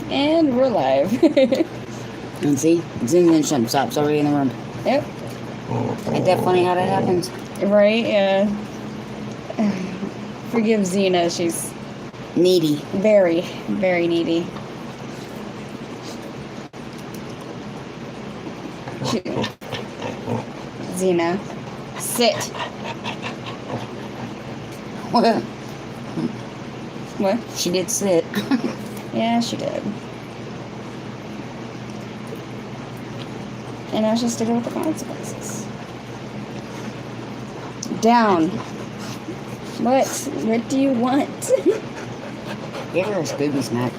And we're live. And see, Zoom in stops already in the room. Yep. Ain't that funny how that happens? Right, yeah. Forgive Xena, she's Needy. very, very needy. Xena, sit. What? What? She did sit. Yeah, she did. And now she has to go with the consequences. Down. What? What do you want? Give her a Scooby snack.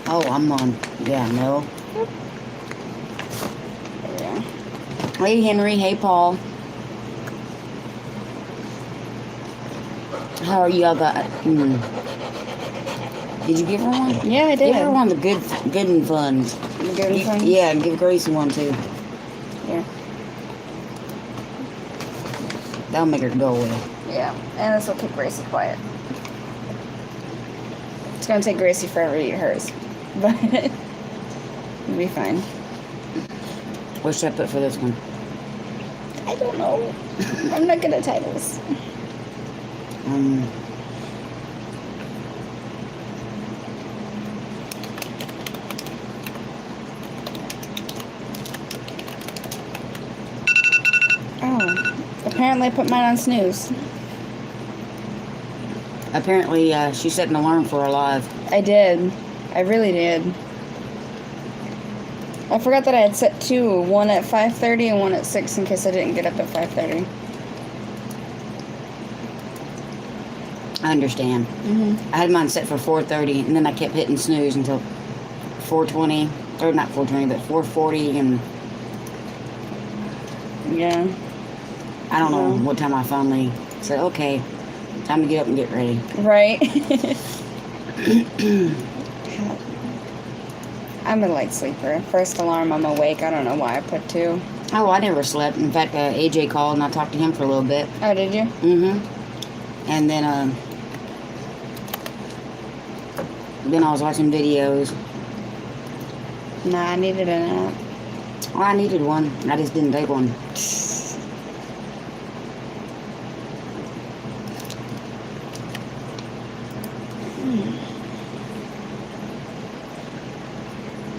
Oh, I'm on. Yeah, no. Yeah. Hey, Henry. Hey, Paul. How are y'all got? Did you give her one? Yeah, I did. Give her one of the good and fun. The good and fun? Yeah, and give Gracie one too. Yeah. That'll make her go away. Yeah, and this will keep Gracie quiet. It's gonna take Gracie forever to eat hers, but it'll be fine. What should I put for this one? I don't know. I'm not good at titles. Oh, apparently I put mine on snooze. Apparently, she set an alarm for her live. I did. I really did. I forgot that I had set two, one at 5:30 and one at 6 in case I didn't get up at 5:30. I understand. I had mine set for 4:30, and then I kept hitting snooze until 4:20, or not 4:20, but 4:40, and Yeah. I don't know what time I finally said, okay, time to get up and get ready. Right. I'm a light sleeper. First alarm, I'm awake. I don't know why I put 2. Oh, I never slept. In fact, AJ called, and I talked to him for a little bit. Oh, did you? And then I was watching videos. Nah, I needed a nap. Well, I needed one. I just didn't take one.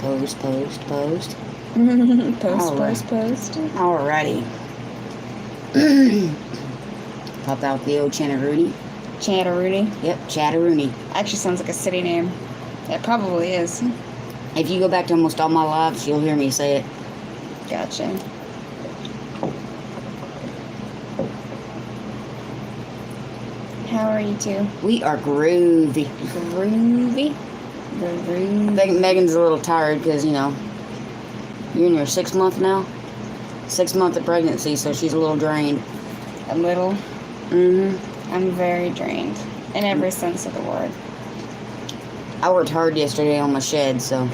Post. Post. Alrighty. Pop out the old Chatteroony. Chatteroony. Yep, Chatteroony. Actually sounds like a city name. It probably is. If you go back to almost all my lives, you'll hear me say it. Gotcha. How are you two? We are groovy. Groovy? I think Megan's a little tired because, you're in your 6th month now. 6th month of pregnancy, so she's a little drained. A little? I'm very drained. In every sense of the word. I worked hard yesterday on my shed, so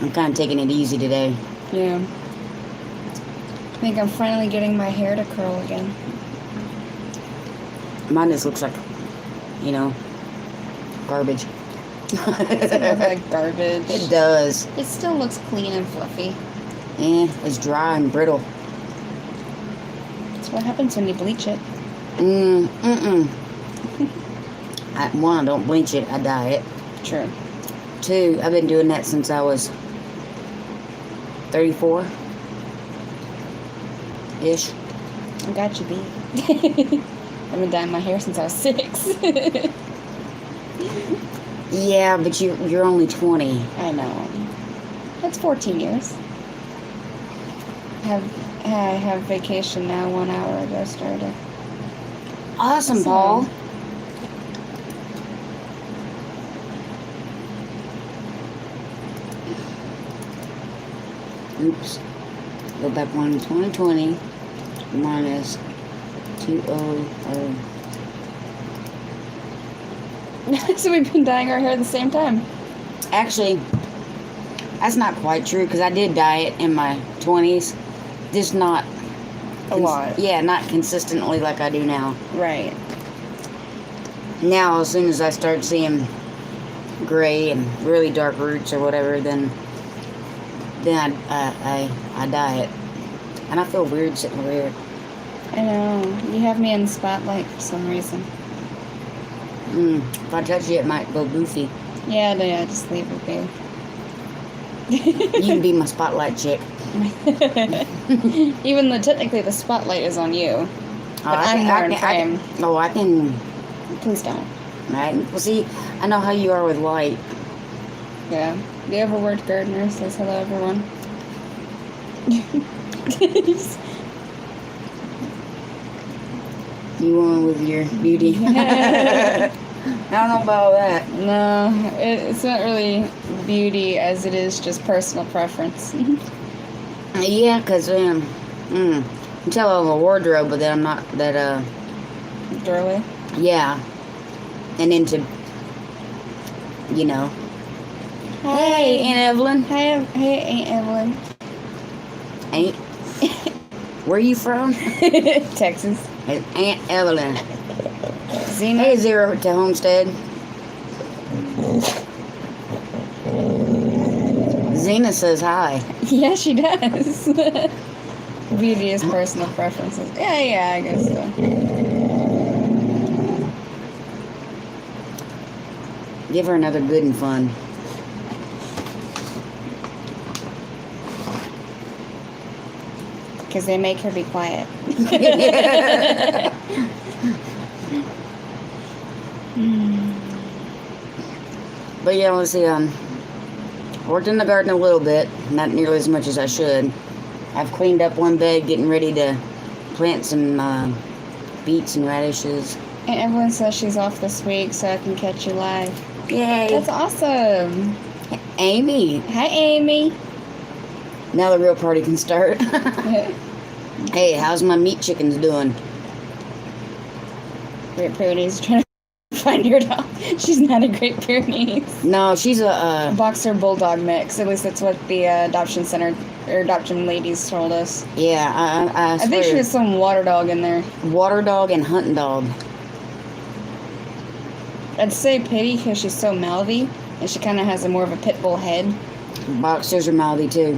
I'm kind of taking it easy today. Yeah. I think I'm finally getting my hair to curl again. Mine just looks like, garbage. It doesn't look like garbage. It does. It still looks clean and fluffy. It's dry and brittle. That's what happens when you bleach it. One, I don't bleach it, I dye it. True. 2, I've been doing that since I was 34-ish. I got you beat. I've been dyeing my hair since I was 6. Yeah, but you're only 20. I know. That's 14 years. I have vacation now. 1 hour ago started. Awesome, Paul. Oops. Go back 1 to 2020 minus 200. So we've been dyeing our hair at the same time. Actually, that's not quite true because I did dye it in my 20s. Just not a lot. Yeah, not consistently like I do now. Right. Now, as soon as I start seeing gray and really dark roots or whatever, then I dye it. And I feel weird sitting over here. I know. You have me in the spotlight for some reason. If I touch you, it might go goofy. Yeah, just leave it be. You can be my spotlight chick. Even though technically the spotlight is on you. But I'm more in frame. I can. Please don't. Right? Well, see, I know how you are with light. Yeah. The overworked gardener says hello, everyone. You on with your beauty? I don't know about that. No, it's not really beauty as it is just personal preference. Yeah, because, you can tell I have a wardrobe, but then I'm not that, Doorway? yeah. And into, you know. Hey, Aunt Evelyn. Hey, Aunt Evelyn. Ain't. Where you from? Texas. It's Aunt Evelyn. Zena? Hey, Zero to Homestead. Zena says hi. Yeah, she does. Beauty is personal preferences. Yeah, I guess so. Give her another good and fun. Because they make her be quiet. But yeah, let's see, worked in the garden a little bit, not nearly as much as I should. I've cleaned up one bed, getting ready to plant some beets and radishes. And Evelyn says she's off this week, so I can catch you live. Yay! That's awesome. Amy! Hi, Amy. Now the real party can start. Hey, how's my meat chickens doing? Great Pyrenees trying to find your dog. She's not a Great Pyrenees. No, she's a Boxer Bulldog mix. At least that's what the adoption center or adoption ladies told us. yeah, I I think she has some water dog in there. water dog and hunting dog. I'd say pity because she's so mouthy, and she kind of has a more of a pit bull head. Boxers are mouthy too.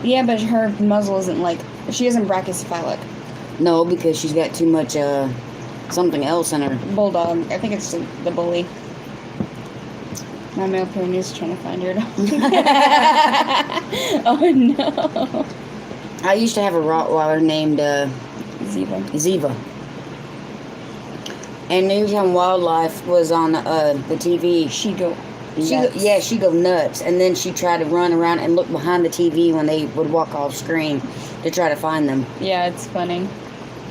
Yeah, but her muzzle isn't like, she isn't brachycephalic. No, because she's got too much something else in her. Bulldog. I think it's the bully. My male Pyrenees is trying to find your dog. Oh no. I used to have a Rottweiler named Ziva. Ziva. And Newtown Wildlife was on the TV. She go. She'd go nuts. And then she'd try to run around and look behind the TV when they would walk off screen to try to find them. Yeah, it's funny.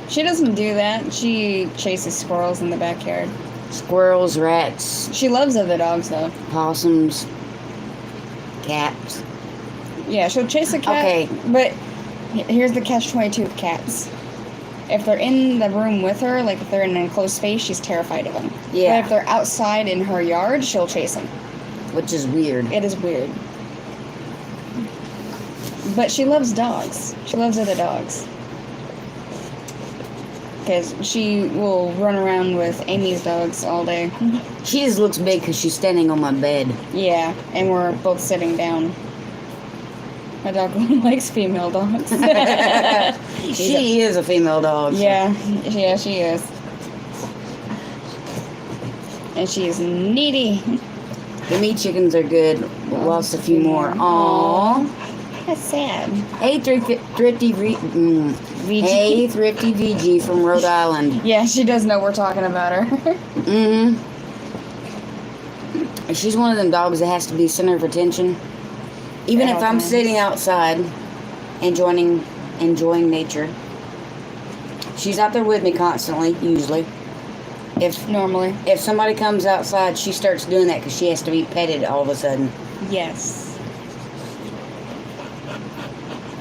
She doesn't do that. She chases squirrels in the backyard. Squirrels, rats, She loves other dogs, though. possums, cats. Yeah, she'll chase a cat. Okay. But here's the catch-22 with cats. If they're in the room with her, like if they're in an enclosed space, she's terrified of them. Yeah. But if they're outside in her yard, she'll chase them. Which is weird. It is weird. But she loves dogs. She loves other dogs. Because she will run around with Amy's dogs all day. She just looks big because she's standing on my bed. Yeah, and we're both sitting down. My dog likes female dogs. She is a female dog. Yeah, she is. And she is needy. The meat chickens are good. But lost a few more. Aww. That's sad. Hey, Thrifty Hey, Thrifty VG from Rhode Island. Yeah, she does know we're talking about her. She's one of them dogs that has to be center of attention. Even At if all I'm times. sitting outside enjoying nature. She's out there with me constantly, usually. Normally. If somebody comes outside, she starts doing that because she has to be petted all of a sudden. Yes.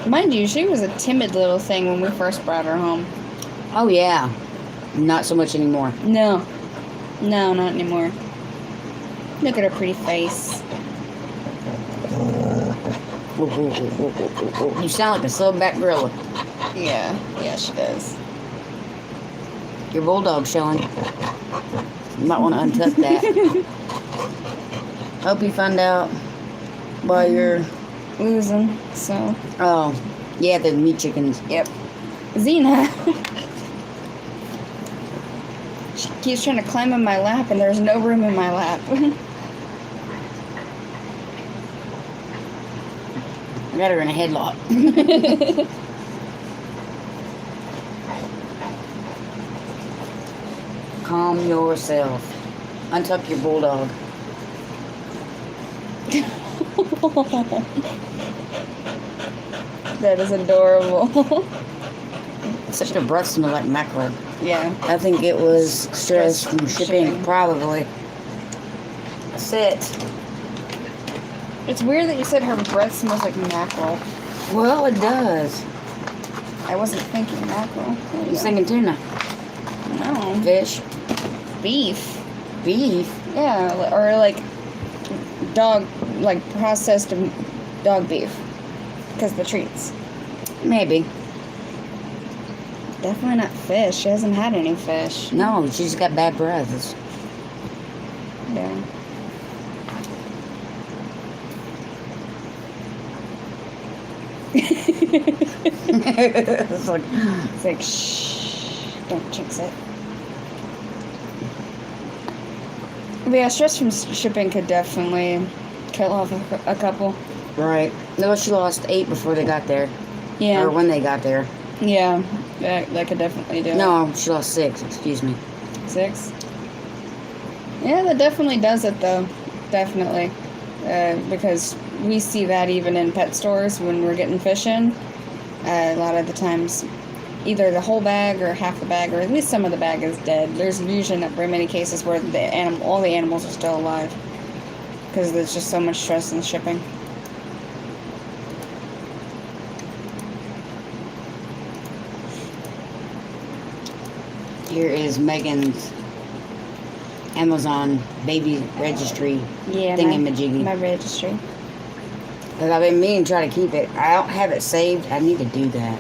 Mind you, she was a timid little thing when we first brought her home. Oh, yeah. Not so much anymore. No, not anymore. Look at her pretty face. You sound like a silverback gorilla. Yeah, she does. Your bulldog's showing. You might want to untuck that. Hope you find out while you're losing. So. Oh, yeah, the meat chickens. Yep. Xena. She keeps trying to climb in my lap, and there's no room in my lap. I got her in a headlock. Calm yourself. Untuck your bulldog. That is adorable. Such a breath smell like mackerel. Yeah. I think it was stress from shipping, probably. Sit. It's weird that you said her breath smells like mackerel. Well, it does. I wasn't thinking mackerel. You thinking tuna? No. Fish? Beef. Beef? Yeah, or like dog, like processed dog beef. Because the treats. Maybe. Definitely not fish. She hasn't had any fish. No, she's got bad breaths. Yeah. It's like, shh, don't jinx it. But yeah, stress from shipping could definitely kill off a couple. Right. No, she lost 8 before they got there. Yeah. Or when they got there. Yeah, that could definitely do it. No, she lost 6, excuse me. 6? Yeah, that definitely does it, though. Definitely. Because we see that even in pet stores when we're getting fish in. A lot of the times, either the whole bag or half the bag, or at least some of the bag is dead. There's usually not very many cases where all the animals are still alive. Because there's just so much stress in shipping. Here is Megan's Amazon baby registry thingamajiggy. My registry. Because I've been meaning to try to keep it. I don't have it saved. I need to do that.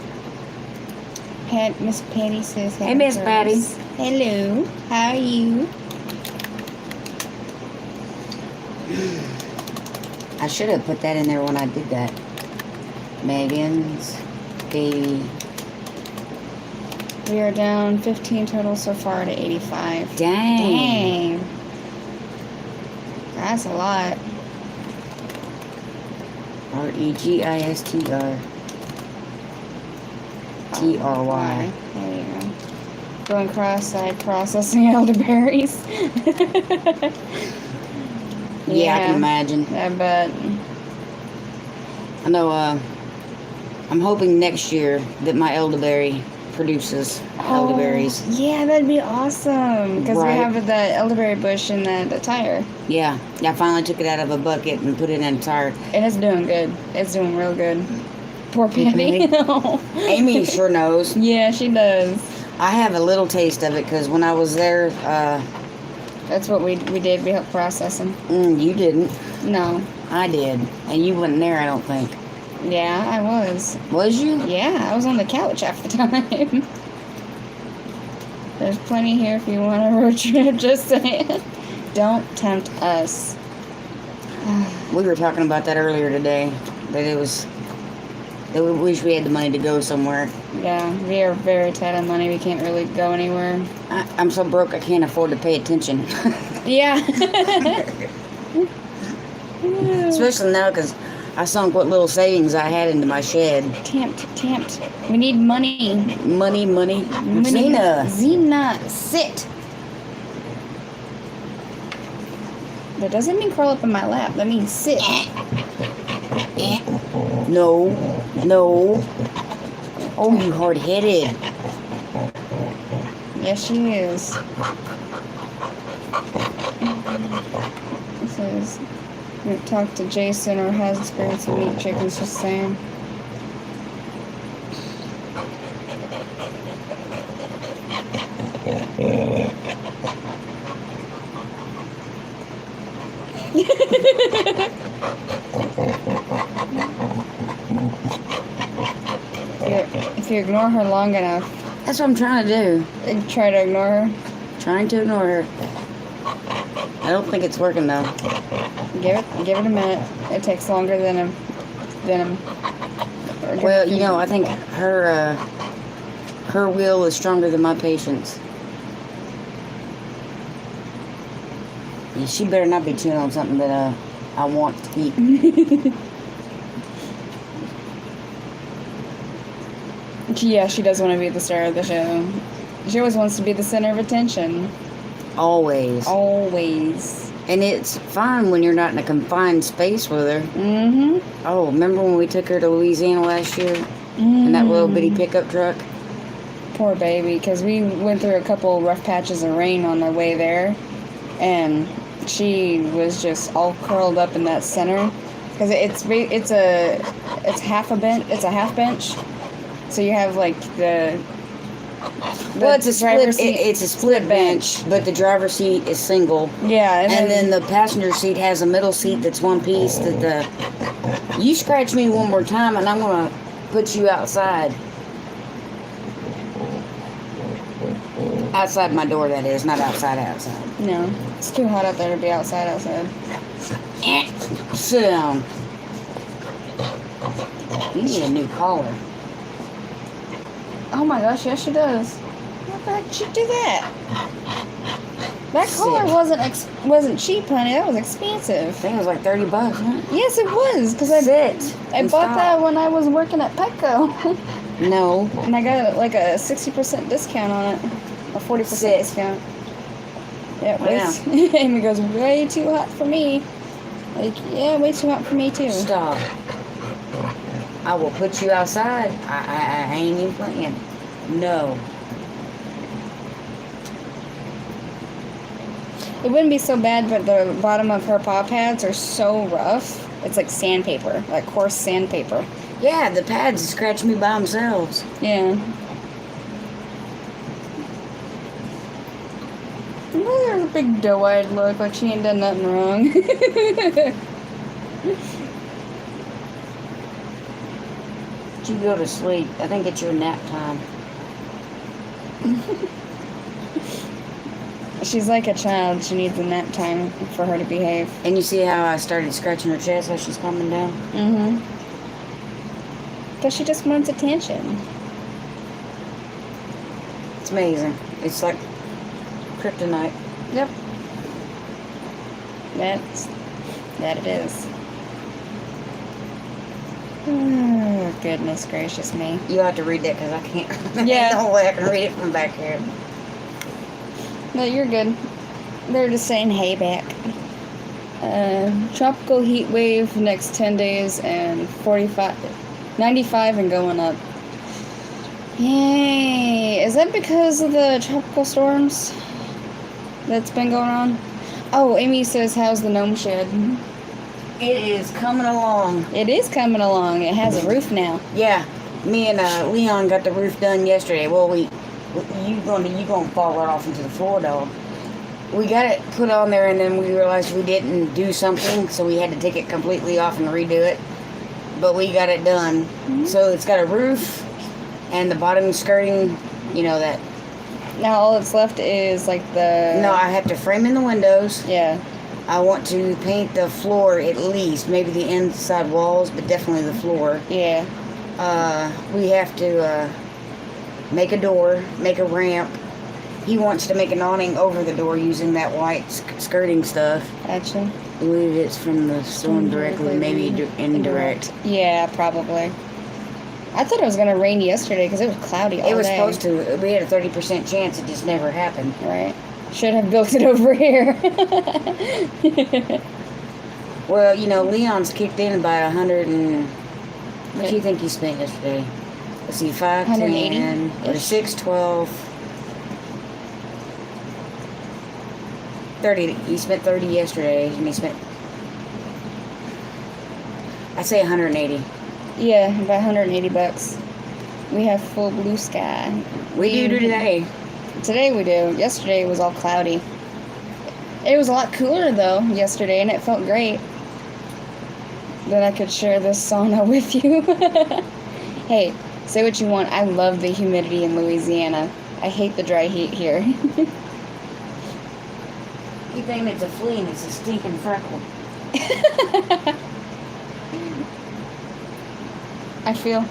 Miss Patty says hello. Hey, Miss Patty. Hello. How are you? I should have put that in there when I did that. Megan's baby. We are down 15 total so far to 85. Dang. That's a lot. REGISTR TRY. There you go. Going cross-eyed processing elderberries. Yeah, I can imagine. I bet. I know, I'm hoping next year that my elderberry produces elderberries. Yeah, that'd be awesome. Because Right. we have the elderberry bush in the tire. Yeah, I finally took it out of a bucket and put it in a tire. And it's doing good. It's doing real good. Poor Patty. Amy sure knows. Yeah, she does. I have a little taste of it because when I was there, That's what we did. We helped processing. you didn't. No. I did. And you wasn't there, I don't think. Yeah, I was. Was you? Yeah, I was on the couch half the time. There's plenty here if you want a road trip, just saying. Don't tempt us. We were talking about that earlier today. That we wish we had the money to go somewhere. Yeah, we are very tight on money. We can't really go anywhere. I'm so broke I can't afford to pay attention. Yeah. Especially now because I sunk what little savings I had into my shed. Tempt. We need money. Money. Xena, sit. That doesn't mean curl up in my lap. That means sit. No. Oh, you hard-headed. Yes, she is. This is... We talked to Jason or has experience with meat chickens, just saying. If you ignore her long enough, That's what I'm trying to do. try to ignore her. Trying to ignore her. I don't think it's working though. Give it a minute. It takes longer than a or give Well, it- you know, I think her will is stronger than my patience. Yeah, she better not be chewing on something that I want to eat. Yeah, she does want to be the star of the show. She always wants to be the center of attention. Always. Always. And it's fine when you're not in a confined space with her. Mm-hmm. Oh, remember when we took her to Louisiana last year? In that little bitty pickup truck? Poor baby, because we went through a couple rough patches of rain on our way there, and she was just all curled up in that center. Because it's half a bench. It's a half bench. So you have like the Well, it's a driver's split. seat- It's a split bench, but the driver's seat is single. Yeah, And then the passenger seat has a middle seat that's one piece. You scratch me one more time, and I'm gonna put you outside. Outside my door, that is, not outside. no, it's too hot out there to be outside. Sit down. You need a new collar. Oh my gosh, yes she does. What the heck did she do that? That Sick. collar wasn't cheap, honey. That was I expensive. think it was like $30, huh? Yes, it was, because I Sit. bought and that stop. when I was working at Petco. No. And I got like a 60% discount on it. A 40% Sit. discount. Yeah, Wow. Amy goes, way too hot for me. Like, yeah, way too hot for me too. Stop. I will put you outside. I ain't even playing. No. It wouldn't be so bad, but the bottom of her paw pads are so rough. It's like sandpaper, like coarse sandpaper. Yeah, the pads scratch me by themselves. Yeah. Well, there's a big doe-eyed look, like she ain't done nothing wrong. You go to sleep. I think it's your nap time. She's like a child. She needs a nap time for her to behave. And you see how I started scratching her chest as she's coming down? Mm-hmm. Because she just wants attention. It's amazing. It's like kryptonite. Yep. That it is. Oh, goodness gracious me. You'll have to read that because I can't. Yeah. No way I can read it from back here. No, you're good. They're just saying hey back. Tropical heat wave next 10 days and 95 and going up. Yay. Is that because of the tropical storms that's been going on? Oh, Amy says, how's the gnome shed? It is coming along. It is coming along. It has a roof now. Yeah, me and Leon got the roof done yesterday. Well, you gonna fall right off into the floor, dog. We got it put on there, and then we realized we didn't do something, so we had to take it completely off and redo it. But we got it done. Mm-hmm. So it's got a roof and the bottom skirting. You know that. Now all that's left is like the... No, I have to frame in the windows. Yeah. I want to paint the floor at least, maybe the inside walls, but definitely the floor. Yeah. We have to make a door, make a ramp. He wants to make an awning over the door using that white skirting stuff. Gotcha. I believe it's from the storm directly, maybe indirect. Yeah, probably. I thought it was going to rain yesterday because it was cloudy all day. It was supposed to. We had a 30% chance. It just never happened. Right. Should have built it over here. Well, you know, Leon's kicked in by 100 and... What do you think he spent yesterday? Let's see, 5, 180 10, or -ish. 6, 12... 30. He spent 30 yesterday, and he spent... I'd say 180. Yeah, about 180 bucks. We have full blue sky. We do today. Today we do. Yesterday it was all cloudy. It was a lot cooler though yesterday, and it felt great. Then I could share this sauna with you. Hey, say what you want. I love the humidity in Louisiana. I hate the dry heat here. keep thinking it's a flea and it's a stinking freckle. I feel.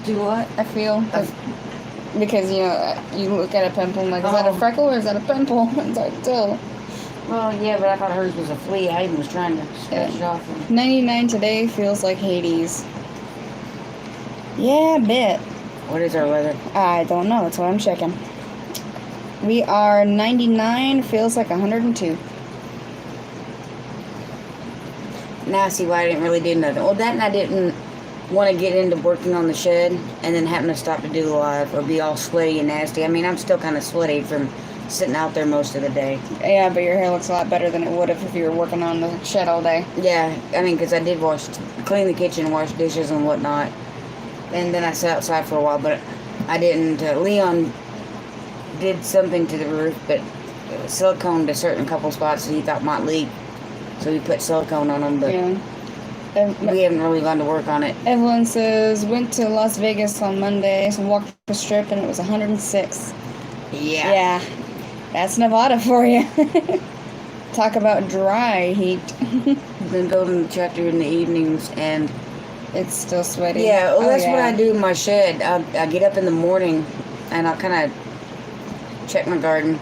Do what? I feel. Because, you look at a pimple and like, is that a Oh. freckle or is that a pimple? It's hard to tell. Well, yeah, but I thought hers was a flea. I even was trying to scratch it off. 99 today feels like Hades. Yeah, a bit. What is our weather? I don't know. That's what I'm checking. We are 99, feels like 102. Now I see why I didn't really do nothing. Well, that and I didn't want to get into working on the shed and then having to stop to do the live or be all sweaty and nasty. I mean, I'm still kind of sweaty from sitting out there most of the day. Yeah, but your hair looks a lot better than it would have if you were working on the shed all day. Yeah, I mean, because I did clean the kitchen, wash dishes and whatnot. And then I sat outside for a while, but I didn't. Leon did something to the roof, but siliconed a certain couple spots that he thought might leak. So we put silicone on them, but Yeah. we haven't really gone to work on it. Evelyn says, went to Las Vegas on Monday, so walked the strip, and it was 106. Yeah. Yeah, that's Nevada for you. Talk about dry heat. Then go to the tractor in the evenings, and It's still sweaty. yeah, well, Oh, that's what yeah. I do in my shed. I get up in the morning, and I'll kind of check my garden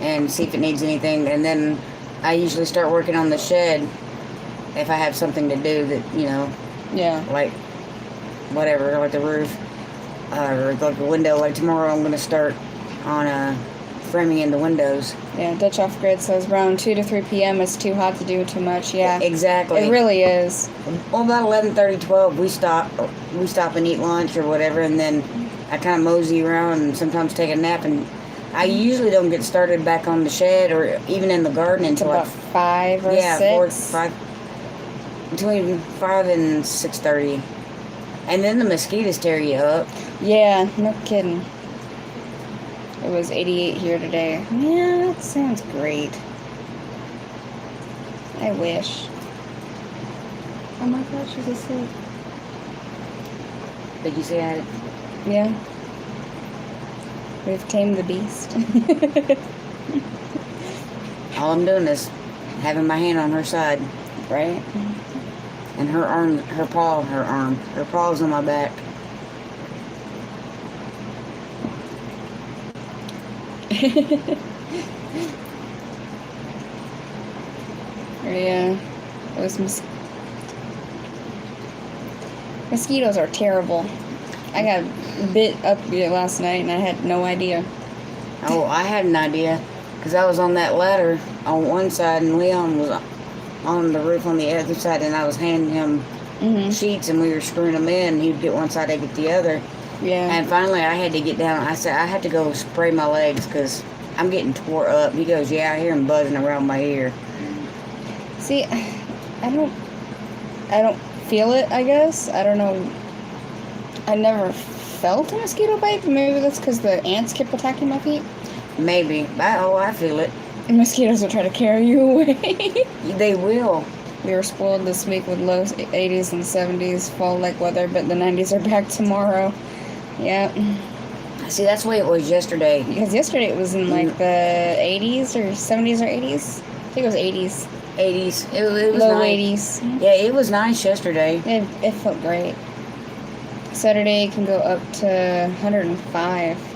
and see if it needs anything, and then I usually start working on the shed if I have something to do that, Yeah. like whatever, like the roof, or like the window. Like tomorrow I'm going to start on framing in the windows. Yeah, Dutch Off Grid says around 2 to 3 p.m. it's too hot to do too much. Yeah, Exactly. it really is. Well, about 11:30, 12, we stop and eat lunch or whatever, and then I kind of mosey around and sometimes take a nap, and I usually don't get started back on the shed or even in the garden It's until about 5 or 6. 5, between 5 and 6:30, and then the mosquitoes tear you up. Yeah, no kidding. It was 88 here today. Yeah, that sounds great. I wish. Oh my gosh, she's asleep. Did you say I had? Yeah. We've tamed the beast. All I'm doing is having my hand on her side Right? and her paw's on my back. Yeah. Those mosquitoes are terrible. I got bit up last night and I had no idea. Oh, I had an idea, because I was on that ladder on one side and Leon was on the roof on the other side, and I was handing him sheets and we were screwing them in. He'd get one side, I'd get the other. Yeah. And finally I had to get down. I said, I had to go spray my legs because I'm getting tore up. He goes, yeah, I hear him buzzing around my ear. See, I don't feel it, I guess. I don't know. I never felt a mosquito bite. Maybe that's because the ants kept attacking my feet. Maybe. I feel it. And mosquitoes will try to carry you away. They will. We were spoiled this week with low 80s and 70s fall-like weather, but the 90s are back tomorrow. Yeah. See, that's the way it was yesterday. Because yesterday it was in like the 80s or 70s or 80s. I think it was 80s. 80s. It was Low nice. 80s. Yeah, it was nice yesterday. It felt great. Saturday can go up to 105.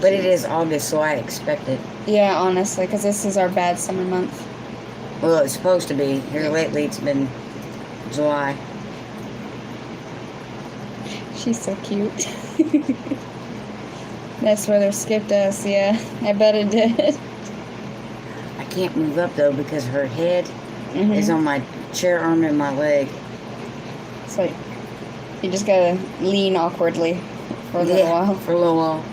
But it is August, so I expect it. Yeah, honestly, because this is our bad summer month. Well, it's supposed to be. Here lately it's been July. She's so cute. That's where they skipped us, yeah. I bet it did. I can't move up though because her head Mhm. is on my chair arm and my leg. It's like, you just gotta lean awkwardly for a little while. For a little while.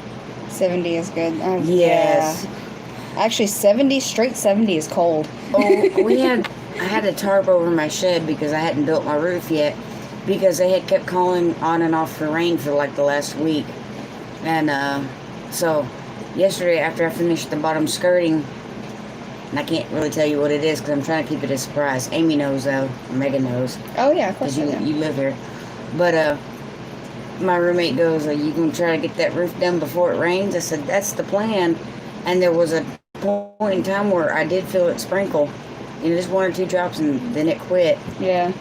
70 is good. Yes. Yeah. Actually, 70, straight 70 is cold. Oh, I had a tarp over my shed because I hadn't built my roof yet, because they had kept calling on and off for rain for like the last week. And so yesterday after I finished the bottom skirting, and I can't really tell you what it is because I'm trying to keep it a surprise. Amy knows though, Megan knows, Oh, yeah, of course because I do. you live here. But my roommate goes, are you going to try to get that roof done before it rains? I said, that's the plan. And there was a point in time where I did feel it sprinkle, just 1 or 2 drops, and then it quit. Yeah.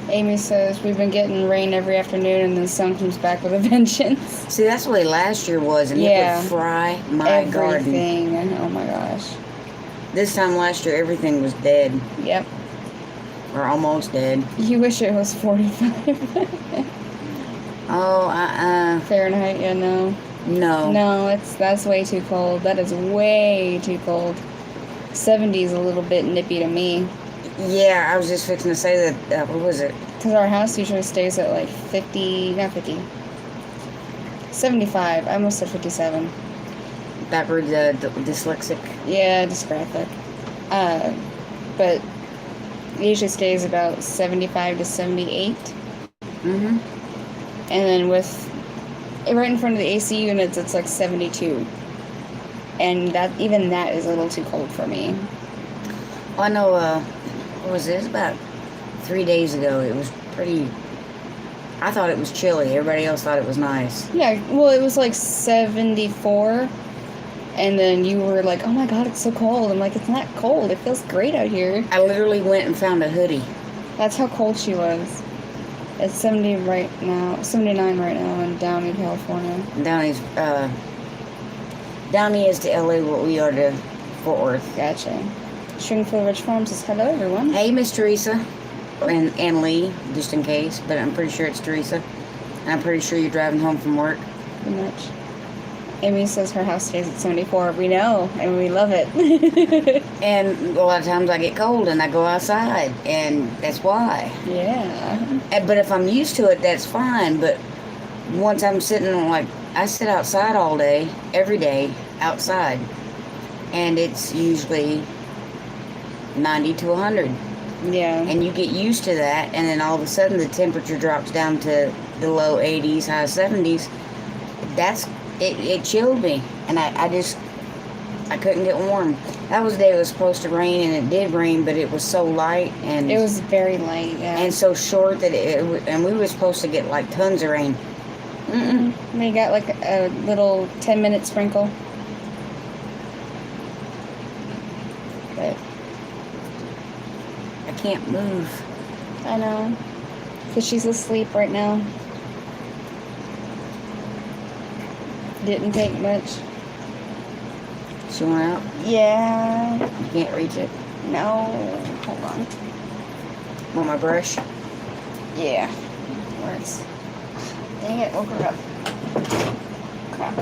Amy says we've been getting rain every afternoon, and then sun comes back with a vengeance. See, that's the way last year was, and it would fry my garden. Everything. Oh my gosh. This time last year, everything was dead. Yep. Or almost dead. You wish it was 45. Oh, Fahrenheit, yeah, no. No. No, that's way too cold. That is way too cold. 70 is a little bit nippy to me. Yeah, I was just fixing to say that, what was it? Because our house usually stays at like 50, not 50. 75. I almost said 57. Backward, dyslexic. Yeah, dysgraphic. But it usually stays about 75 to 78. Mm-hmm. And then right in front of the AC units, it's like 72. And even that is a little too cold for me. I know, what was this? About 3 days ago, it was pretty... I thought it was chilly. Everybody else thought it was nice. Yeah, well, it was like 74. And then you were like, oh my god, it's so cold. I'm like, it's not cold. It feels great out here. I literally went and found a hoodie. That's how cold she was. It's 79 right now in Downey, California. Downey is to LA what we are to Fort Worth. Gotcha. Stringfield Ridge Farms says hello, everyone. Hey, Miss Teresa. And Lee, just in case. But I'm pretty sure it's Teresa. And I'm pretty sure you're driving home from work. Pretty much. Amy says her house stays at 74. We know, and we love it. And a lot of times I get cold and I go outside, and that's why. Yeah. But if I'm used to it, that's fine. But once I'm sitting I sit outside all day, every day, outside. And it's usually 90 to 100. Yeah. And you get used to that, and then all of a sudden the temperature drops down to the low 80s, high 70s. It chilled me, and I couldn't get warm. That was the day it was supposed to rain, and it did rain, but it was so light, and it was very light, yeah. and so short that and we were supposed to get like tons of rain. Mm-mm. We got like a little 10-minute sprinkle. But I can't move. I know, because she's asleep right now. Didn't take much. She went out? Yeah. You can't reach it? No. Hold on. Want my brush? Yeah. Works. Dang it, woke her up. Crap.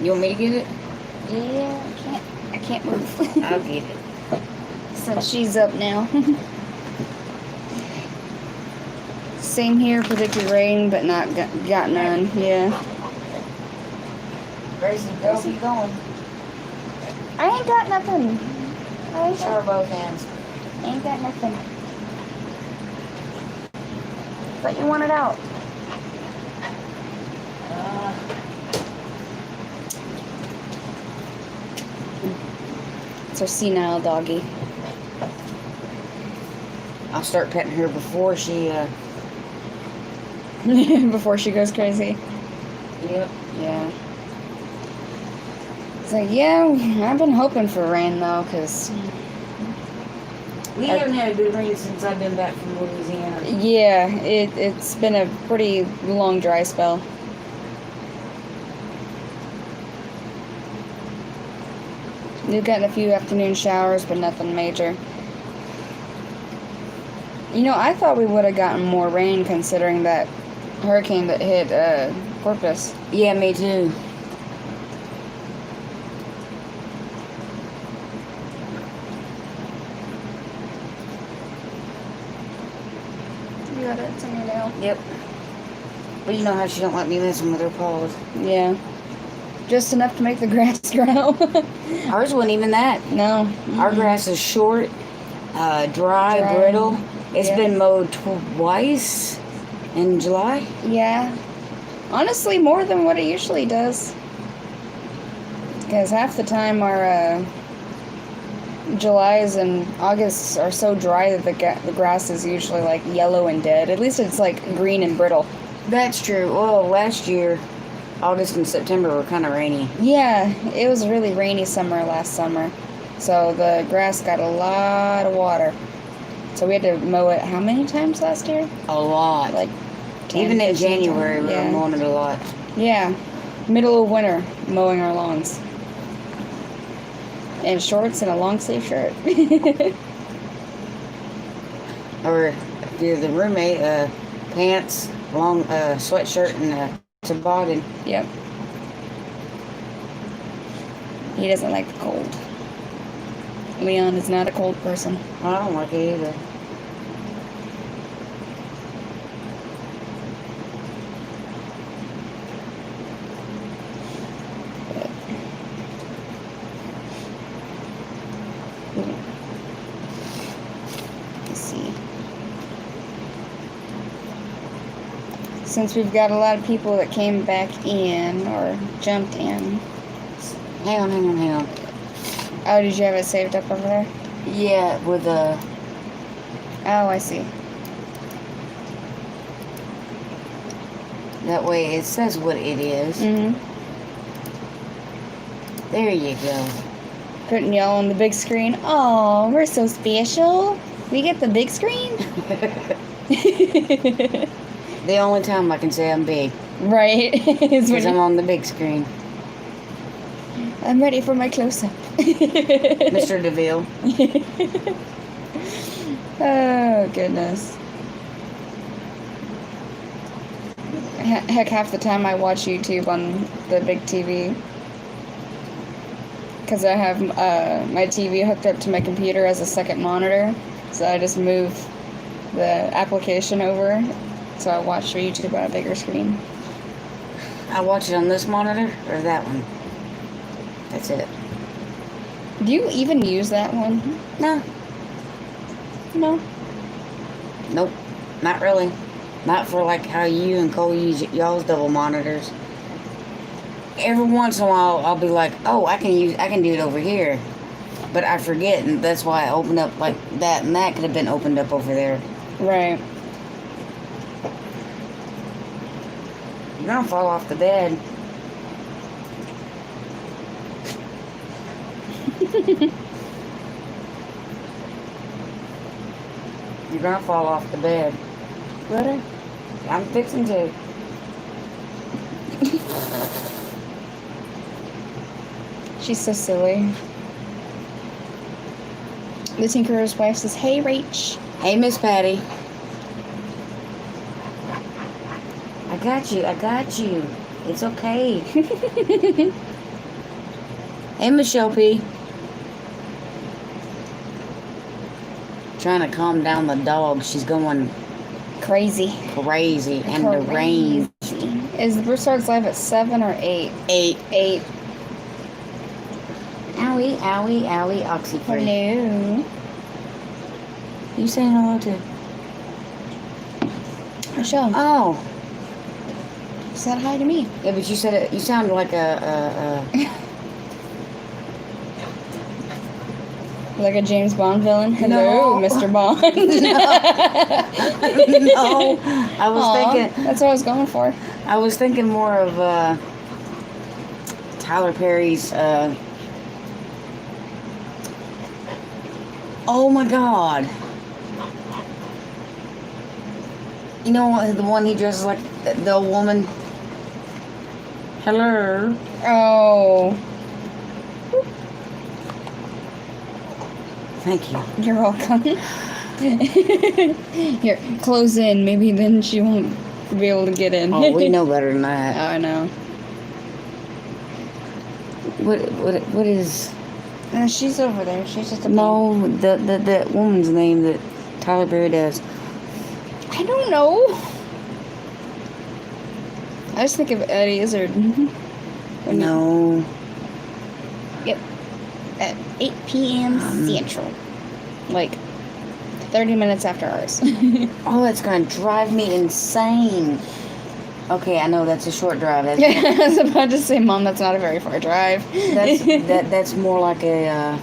You want me to get it? Yeah, I can't move. I'll get it. Since she's up now. Same here, predicted rain, but not got none. Yeah. Gracie, where are you going? I ain't got nothing. Show her both hands. Ain't got nothing. But you want it out. It's our senile doggy. I'll start petting her before she, before she goes crazy. Yep. Yeah. So, yeah, I've been hoping for rain, though, because... We haven't had a good rain since I've been back from Louisiana. Yeah, it's been a pretty long dry spell. We've gotten a few afternoon showers, but nothing major. You know, I thought we would have gotten more rain considering that hurricane that hit Corpus. Yeah, me too. You got it, it's in your nail. Yep. But you know how she don't let me messing with her paws. Yeah. Just enough to make the grass grow. Ours wasn't even that. No. Our grass is short, dry, brittle. It's been mowed twice in July. Yeah. Honestly, more than what it usually does. Because half the time our Julys and Augusts are so dry that the grass is usually like yellow and dead. At least it's like green and brittle. That's true. Well, last year August and September were kind of rainy. Yeah, it was a really rainy summer last summer. So the grass got a lot of water. So we had to mow it how many times last year? A lot. Like 10, Even in 15 January, times. we were mowing it a lot. Yeah. Middle of winter, mowing our lawns. And shorts and a long sleeve shirt. Or if you're the roommate, pants, long sweatshirt, and a toboggan. Yep. He doesn't like the cold. Leon is not a cold person. I don't like it either. Let's see. Since we've got a lot of people that came back in or jumped in. Hang on. Oh, did you have it saved up over there? Yeah, with a... Oh, I see. That way it says what it is. Mm-hmm. There you go. Putting y'all on the big screen. Oh, we're so special. We get the big screen? The only time I can say I'm big. Right. Is Because when I'm on the big screen. I'm ready for my close-up. Mr. DeVille. Oh, goodness. Heck, half the time I watch YouTube on the big TV. Because I have my TV hooked up to my computer as a second monitor. So I just move the application over. So I watch YouTube on a bigger screen. I watch it on this monitor or that one. That's it. Do you even use that one? No. No. Nope. Not really. Not for like how you and Cole use y'all's double monitors. Every once in a while I'll be like, oh, I can do it over here. But I forget, and that's why I opened up like that, and that could have been opened up over there. Right. You're gonna fall off the bed. You're gonna fall off the bed. What? I'm fixing to. She's so silly. The Tinkerer's wife says, "Hey, Rach." Hey, Miss Patty. I got you. It's okay. Hey, Michelle P. Trying to calm down the dog. She's going Crazy. crazy. And the rain. Is the Broussard's live at 7 or 8? 8. 8. Owie, owie, owie, oxyfree. Hello. You saying hello to? Michelle. Oh. Said hi to me. Yeah, but you said it. You sounded like a Like a James Bond villain. No. Hello, Mr. Bond. No, I was Aw, thinking. that's what I was going for. I was thinking more of Tyler Perry's. Oh my God! You know the one he dresses like the old woman. Hello. Oh, Thank you. you're welcome. Here, close in. Maybe then she won't be able to get in. Oh, we know better than Oh, that. I know. What is? She's over there. She's just a No, that woman's name that Tyler Perry does. I don't know. I just think of Eddie Izzard. No. Yep. At 8 p.m. Central. Like 30 minutes after ours. Oh, it's gonna drive me insane. Okay, I know that's a short drive. That's I was about to say, Mom, that's not a very far drive. that's more like a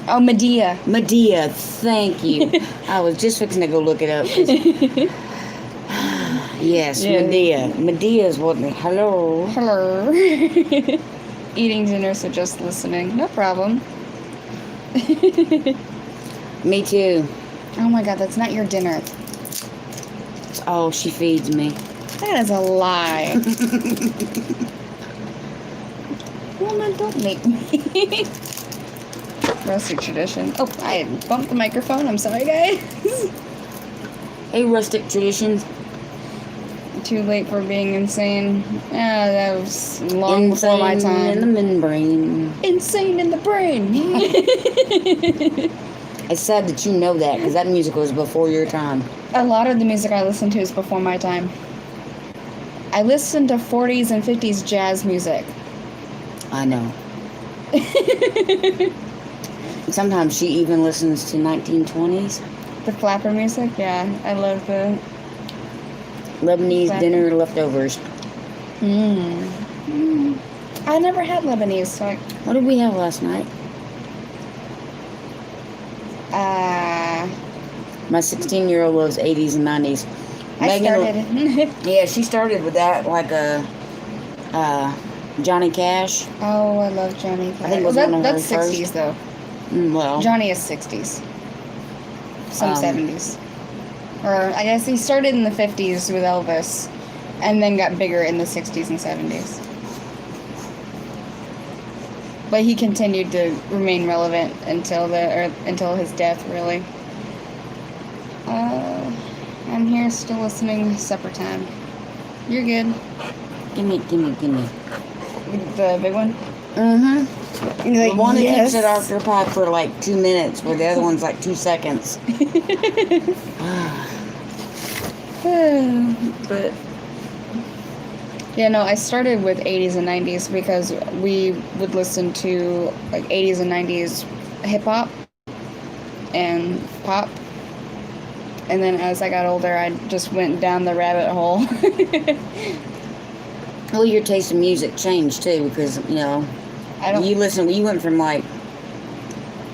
Oh, Medea. Medea. Thank you. I was just fixing to go look it up. 'Cause Yes, Yeah. Medea. Medea is what. Hello. Hello. Eating dinner, so just listening. No problem. Me too. Oh my god, that's not your dinner. Oh, she feeds me. That is a lie. Woman, don't make me. Rustic tradition. Oh, I bumped the microphone. I'm sorry, guys. Hey, rustic traditions. Too late for being insane. Ah, that was long before my Insane in the time. membrane. Insane in the brain. It's sad that you know that because that music was before your time. A lot of the music I listen to is before my time. I listen to 40s and 50s jazz music. I know. Sometimes she even listens to 1920s. The flapper music, yeah. I love the... Lebanese Exactly. dinner leftovers. I never had Lebanese, so What did we have last night? My 16-year-old loves 80s and 90s. I started. Yeah, she started with that, like Johnny Cash. Oh, I love Johnny Cash. I think it was Well, one of that's her 60s, first. though. Well, Johnny is 60s. Some Um, 70s. Or, I guess he started in the 50s with Elvis, and then got bigger in the 60s and 70s. But he continued to remain relevant until his death, really. I'm here still listening supper time. You're good. gimme. The big one? Mm-hmm. You're The like, one that yes. keeps it off your pipe for like 2 minutes, where the other one's like 2 seconds. But yeah, no, I started with 80s and 90s because we would listen to like 80s and 90s hip hop and pop. And then as I got older, I just went down the rabbit hole. Well, your taste in music changed too, because you know I don't. you went from like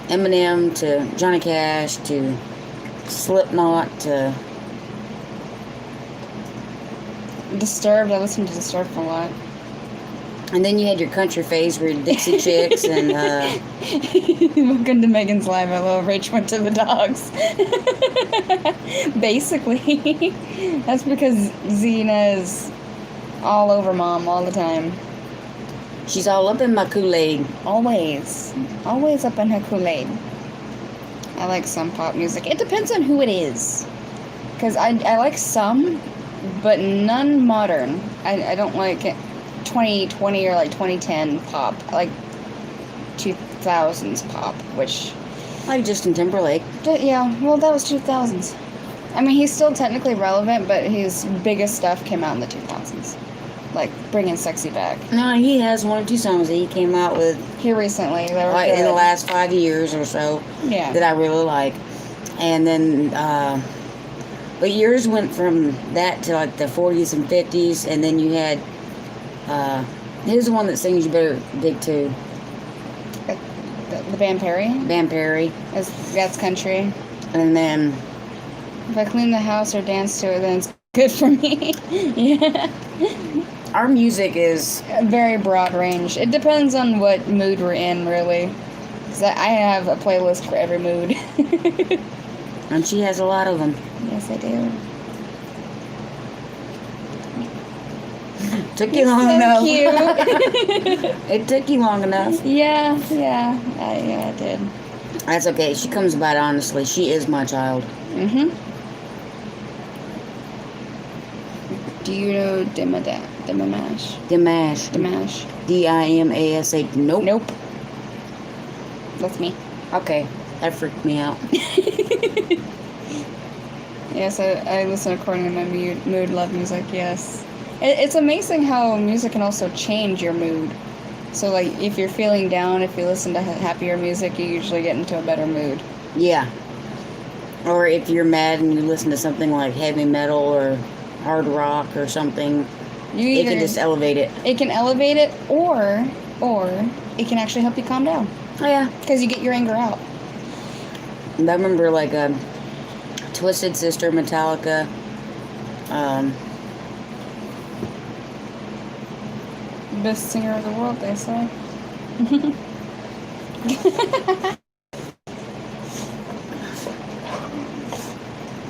Eminem to Johnny Cash to Slipknot to Disturbed. I listened to Disturbed a lot. and then you had your country phase where Dixie Chicks and Welcome to Megan's Live. Hello, Rach went to the dogs. Basically, that's because Xena is all over mom all the time. she's all up in my Kool-Aid. Always up in her Kool-Aid. I like some pop music. It depends on who it is. Because I like some, but none modern. I don't like it 2020 or like 2010 pop. I like 2000s pop, which... Like Justin Timberlake. Yeah, well, that was 2000s. I mean, he's still technically relevant, but his biggest stuff came out in the 2000s. Like, Bringing Sexy Back. No, he has one or two songs that he came out with Here recently, they were like in the good. last 5 years or so Yeah. that I really like. And then, but yours went from that to like the 40s and 50s, and then you had, here's the one that sings you better dig too. The band Perry. Van Perry. That's country. And then, If I clean the house or dance to it, then it's good for me. Yeah. our music is, A very broad range. It depends on what mood we're in, really. 'Cause I have a playlist for every mood. and she has a lot of them. Yes, I do. Took you long enough. Cute. It took you long enough. Yeah, I did. That's okay. She comes about honestly. She is my child. Mm-hmm. Do you know Dimadash? Dimash. Dimash. Dimash. Nope. Nope. That's me. Okay. That freaked me out. Yes, I listen according to my mood, love music, yes. It's amazing how music can also change your mood. So, like, if you're feeling down, if you listen to happier music, you usually get into a better mood. Yeah. Or if you're mad and you listen to something like heavy metal or hard rock or something, You it either, can just elevate it. it can elevate it, or it can actually help you calm down. Oh, yeah. Because you get your anger out. And I remember like Twisted Sister, Metallica, best singer of the world, they say.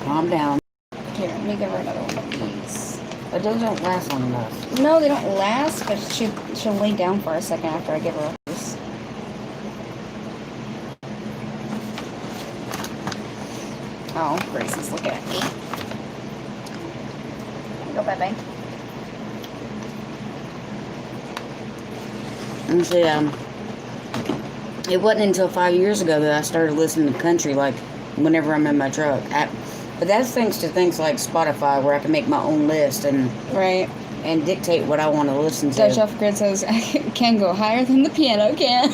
Calm down. Here, let me give her another one of these. But those don't last long enough. No, they don't last, but she'll lay down for a second after I give her a piece. Oh, Gracie's looking at me. Go, baby. And see, it wasn't until 5 years ago that I started listening to country, like, whenever I'm in my truck. But that's thanks to things like Spotify, where I can make my own list and Right. dictate what I want to listen to. Dutch Off Grid says, can go higher than the piano can.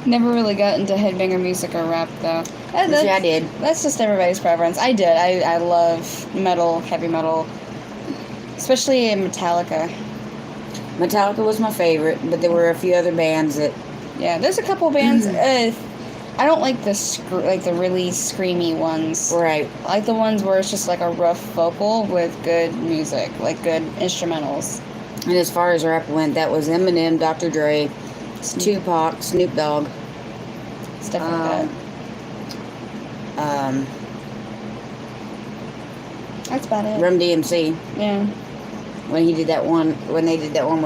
Never really got into headbanger music or rap, though. See, I did. That's just everybody's preference. I did. I love metal, heavy metal. Especially Metallica. Metallica was my favorite, but there were a few other bands that... Yeah, there's a couple bands. I don't like the really screamy ones. Right. I like the ones where it's just like a rough vocal with good music, like good instrumentals. And as far as rap went, that was Eminem, Dr. Dre, Tupac, Snoop Dogg. Stuff like that. That's about it. Run DMC. Yeah. When they did that one with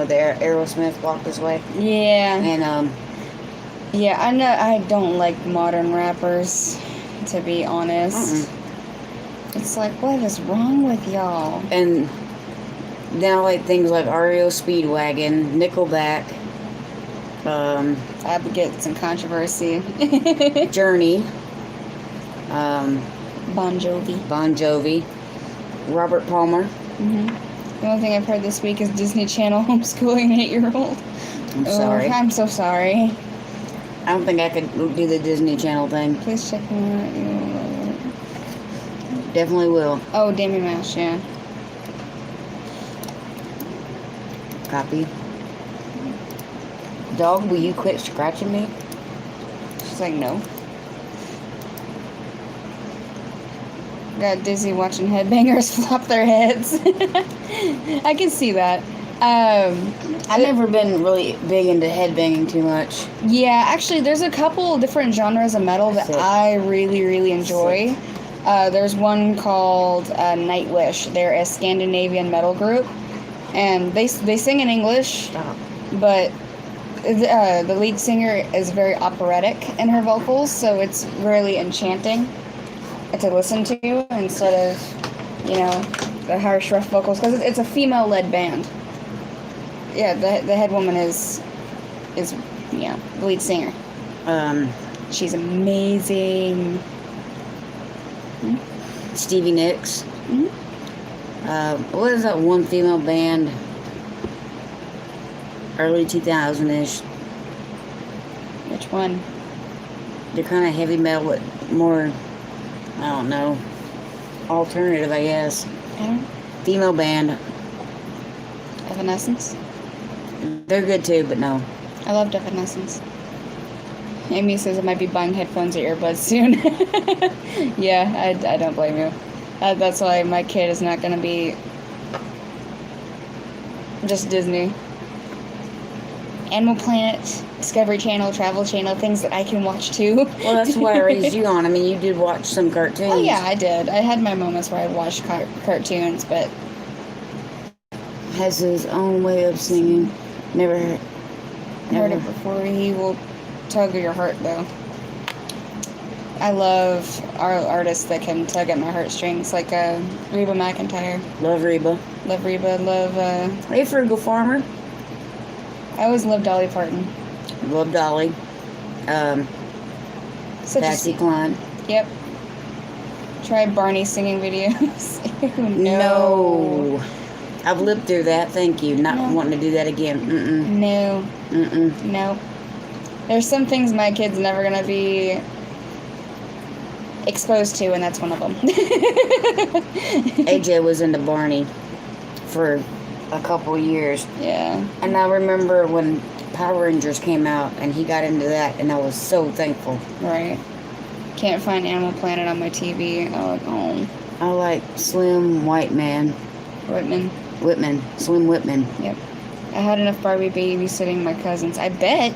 Aerosmith, Walk This Way. Yeah. And, yeah, I know I don't like modern rappers, to be honest. It's like, what is wrong with y'all? And now, like, things like REO Speedwagon, Nickelback, I would get some controversy. Journey, Bon Jovi. Bon Jovi, Robert Palmer. The only thing I've heard this week is Disney Channel homeschooling an 8-year-old. I'm sorry. I'm so sorry. I don't think I could do the Disney Channel thing. Please check me out. Definitely will. Oh, Damien Mash, yeah. Copy. Dog, will you quit scratching me? She's like, no. Got dizzy watching headbangers flop their heads. I can see that. I've never been really big into headbanging too much. Yeah, actually, there's a couple different genres of metal that I really, really enjoy. There's one called Nightwish. They're a Scandinavian metal group, and they sing in English, but the lead singer is very operatic in her vocals, so it's really enchanting to listen to instead of, the harsh, rough vocals, because it's a female-led band. Yeah, the head woman is the lead singer. She's amazing. Stevie Nicks. What is that one female band? Early 2000-ish. Which one? They're kind of heavy metal, but more, I don't know, alternative, I guess. Female band. Evanescence? They're good too, but no. I loved Evanescence. Amy says I might be buying headphones or earbuds soon. Yeah, I don't blame you. That's why my kid is not going to be just Disney. Animal Planet, Discovery Channel, Travel Channel, things that I can watch too. Well, that's what I raised you on. I mean, you did watch some cartoons. Oh yeah, I did. I had my moments where I watched cartoons, but... Has his own way of singing. Never heard it before. He will tug at your heart, though. I love artists that can tug at my heartstrings, like Reba McEntire. Love Reba. Love Reba. Love... Hey, Frugal Farmer. I always loved Dolly Parton. Love Dolly. Patsy Cline. Yep. Try Barney singing videos. No. I've lived through that. Thank you. Not wanting to do that again. No. No. There's some things my kid's never going to be exposed to, and that's one of them. AJ was into Barney for a couple years. Yeah. And I remember when Power Rangers came out, and he got into that, and I was so thankful. Right. Can't find Animal Planet on my TV. Oh. I like Slim White Man. Whitman. Slim Whitman. Yep. I had enough Barbie babysitting my cousins. I bet.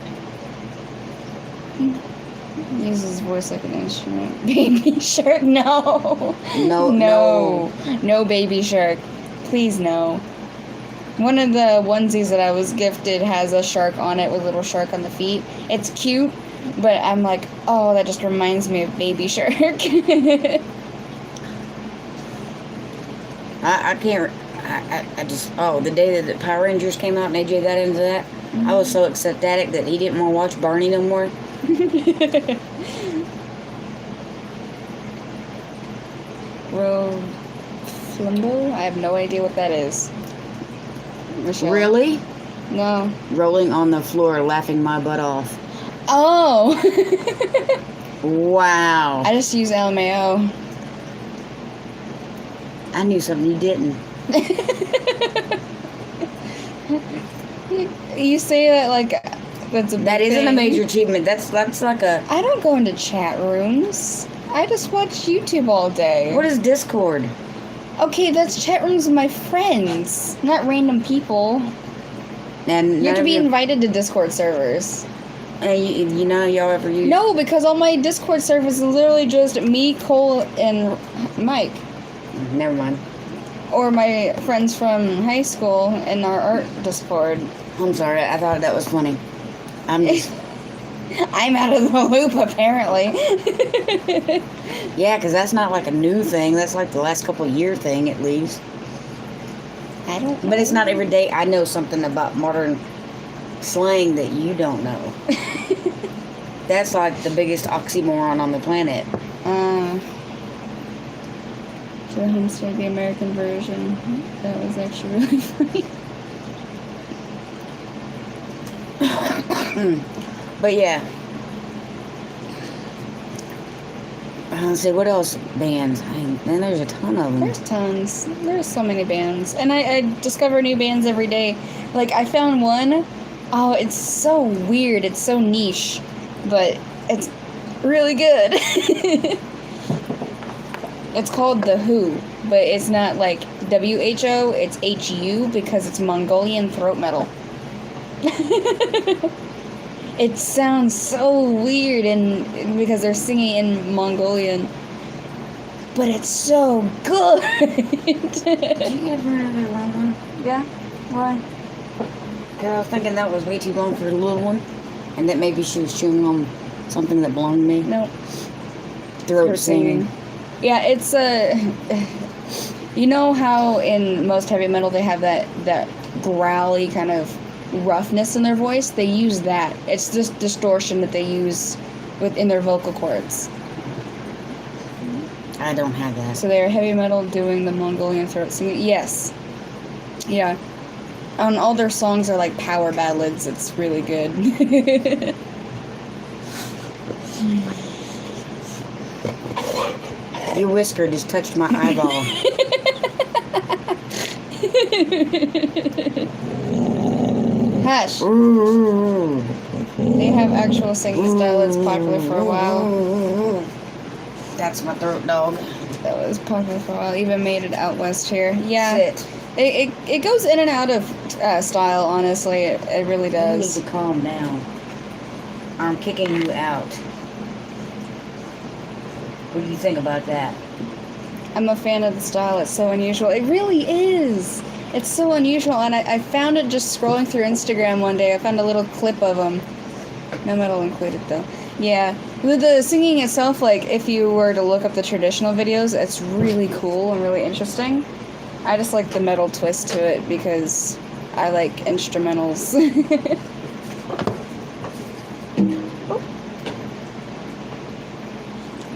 Uses voice like an instrument. Baby Shark, no. No, Baby Shark. Please, no. One of the onesies that I was gifted has a shark on it with a little shark on the feet. It's cute, but I'm like, oh, that just reminds me of Baby Shark. I can't. I just. Oh, the day that the Power Rangers came out and AJ got into that, I was so ecstatic that he didn't want to watch Barney no more. Flimbo? I have no idea what that is. Michelle? Really? No. Rolling on the floor, laughing my butt off. Oh! Wow. I just use LMAO. I knew something you didn't. You say that like that's a big That isn't a thing. major achievement. That's like a. I don't go into chat rooms. I just watch YouTube all day. What is Discord? Okay, that's chat rooms with my friends, not random people. And You have to none be of your- invited to Discord servers. you know y'all ever use? No, because all my Discord servers is literally just me, Cole, and Mike. Never mind. Or my friends from high school in our art Discord. I'm sorry. I thought that was funny. I'm just. I'm out of the loop, apparently. Yeah, because that's not like a new thing. That's like the last couple year thing, at least. I don't know. But it's not every day I know something about modern slang that you don't know. That's like the biggest oxymoron on the planet. Joe Hempstead, the American version. That was actually really funny. But yeah. Let's see, what else bands? Man, there's a ton of them. There's tons. There's so many bands. And I discover new bands every day. Like, I found one. Oh, it's so weird. It's so niche. But it's really good. It's called The Who. But it's not like WHO. It's HU because it's Mongolian throat metal. It sounds so weird and because they're singing in Mongolian. But it's so good. Did you get another long one? Yeah? Why? Because I was thinking that was way too long for the little one. And that maybe she was chewing on something that belonged to me. No. Throat Her singing. Yeah, it's you know how in most heavy metal they have that growly kind of roughness in their voice? They use that. It's this distortion that they use within their vocal cords. I don't have that. So they're heavy metal doing the Mongolian throat singing. Yes. Yeah. And all their songs are like power ballads. It's really good. Your whisker just touched my eyeball. Hush. Ooh. They have actual singing style that's popular for a while. That's my throat dog. That was popular for a while. Even made it out west here. Yeah. Sit. It goes in and out of style, honestly. It really You need does. to calm down. I'm kicking you out. What do you think about that? I'm a fan of the style. It's so unusual. It really is. It's so unusual. And I found it just scrolling through Instagram one day. I found a little clip of them. No metal included, though. Yeah. The singing itself, like, if you were to look up the traditional videos, it's really cool and really interesting. I just like the metal twist to it because I like instrumentals.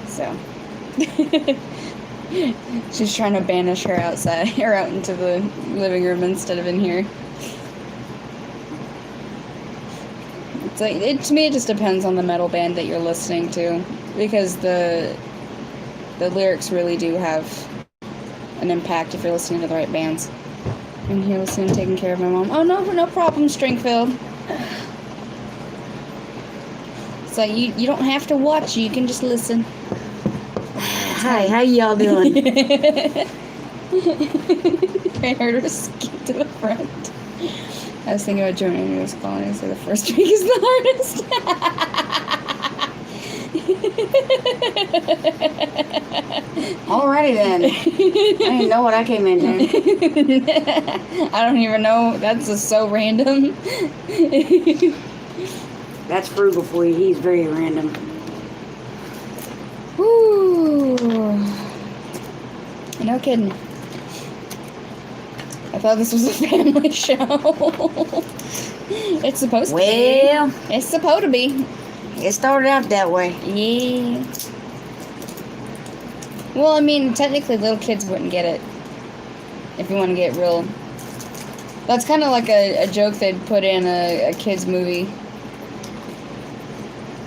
So. She's trying to banish her outside, or out into the living room instead of in here. It's like, to me, it just depends on the metal band that you're listening to, because the lyrics really do have an impact if you're listening to the right bands. I'm here listening, taking care of my mom. Oh, no problem, Stringfield. It's like, you don't have to watch, you can just listen. Hi, how y'all doing? I heard her skip to the front. I was thinking about joining those colonies, so the first week is the hardest. Alrighty then. I didn't even know what I came into. I don't even know. That's just so random. That's frugal for you. He's very random. Woo. No kidding. I thought this was a family show. It's supposed to be. Well, It's supposed to be. it started out that way. Yeah. Well, I mean, technically little kids wouldn't get it. If you want to get real. That's kind of like a joke they'd put in a kid's movie.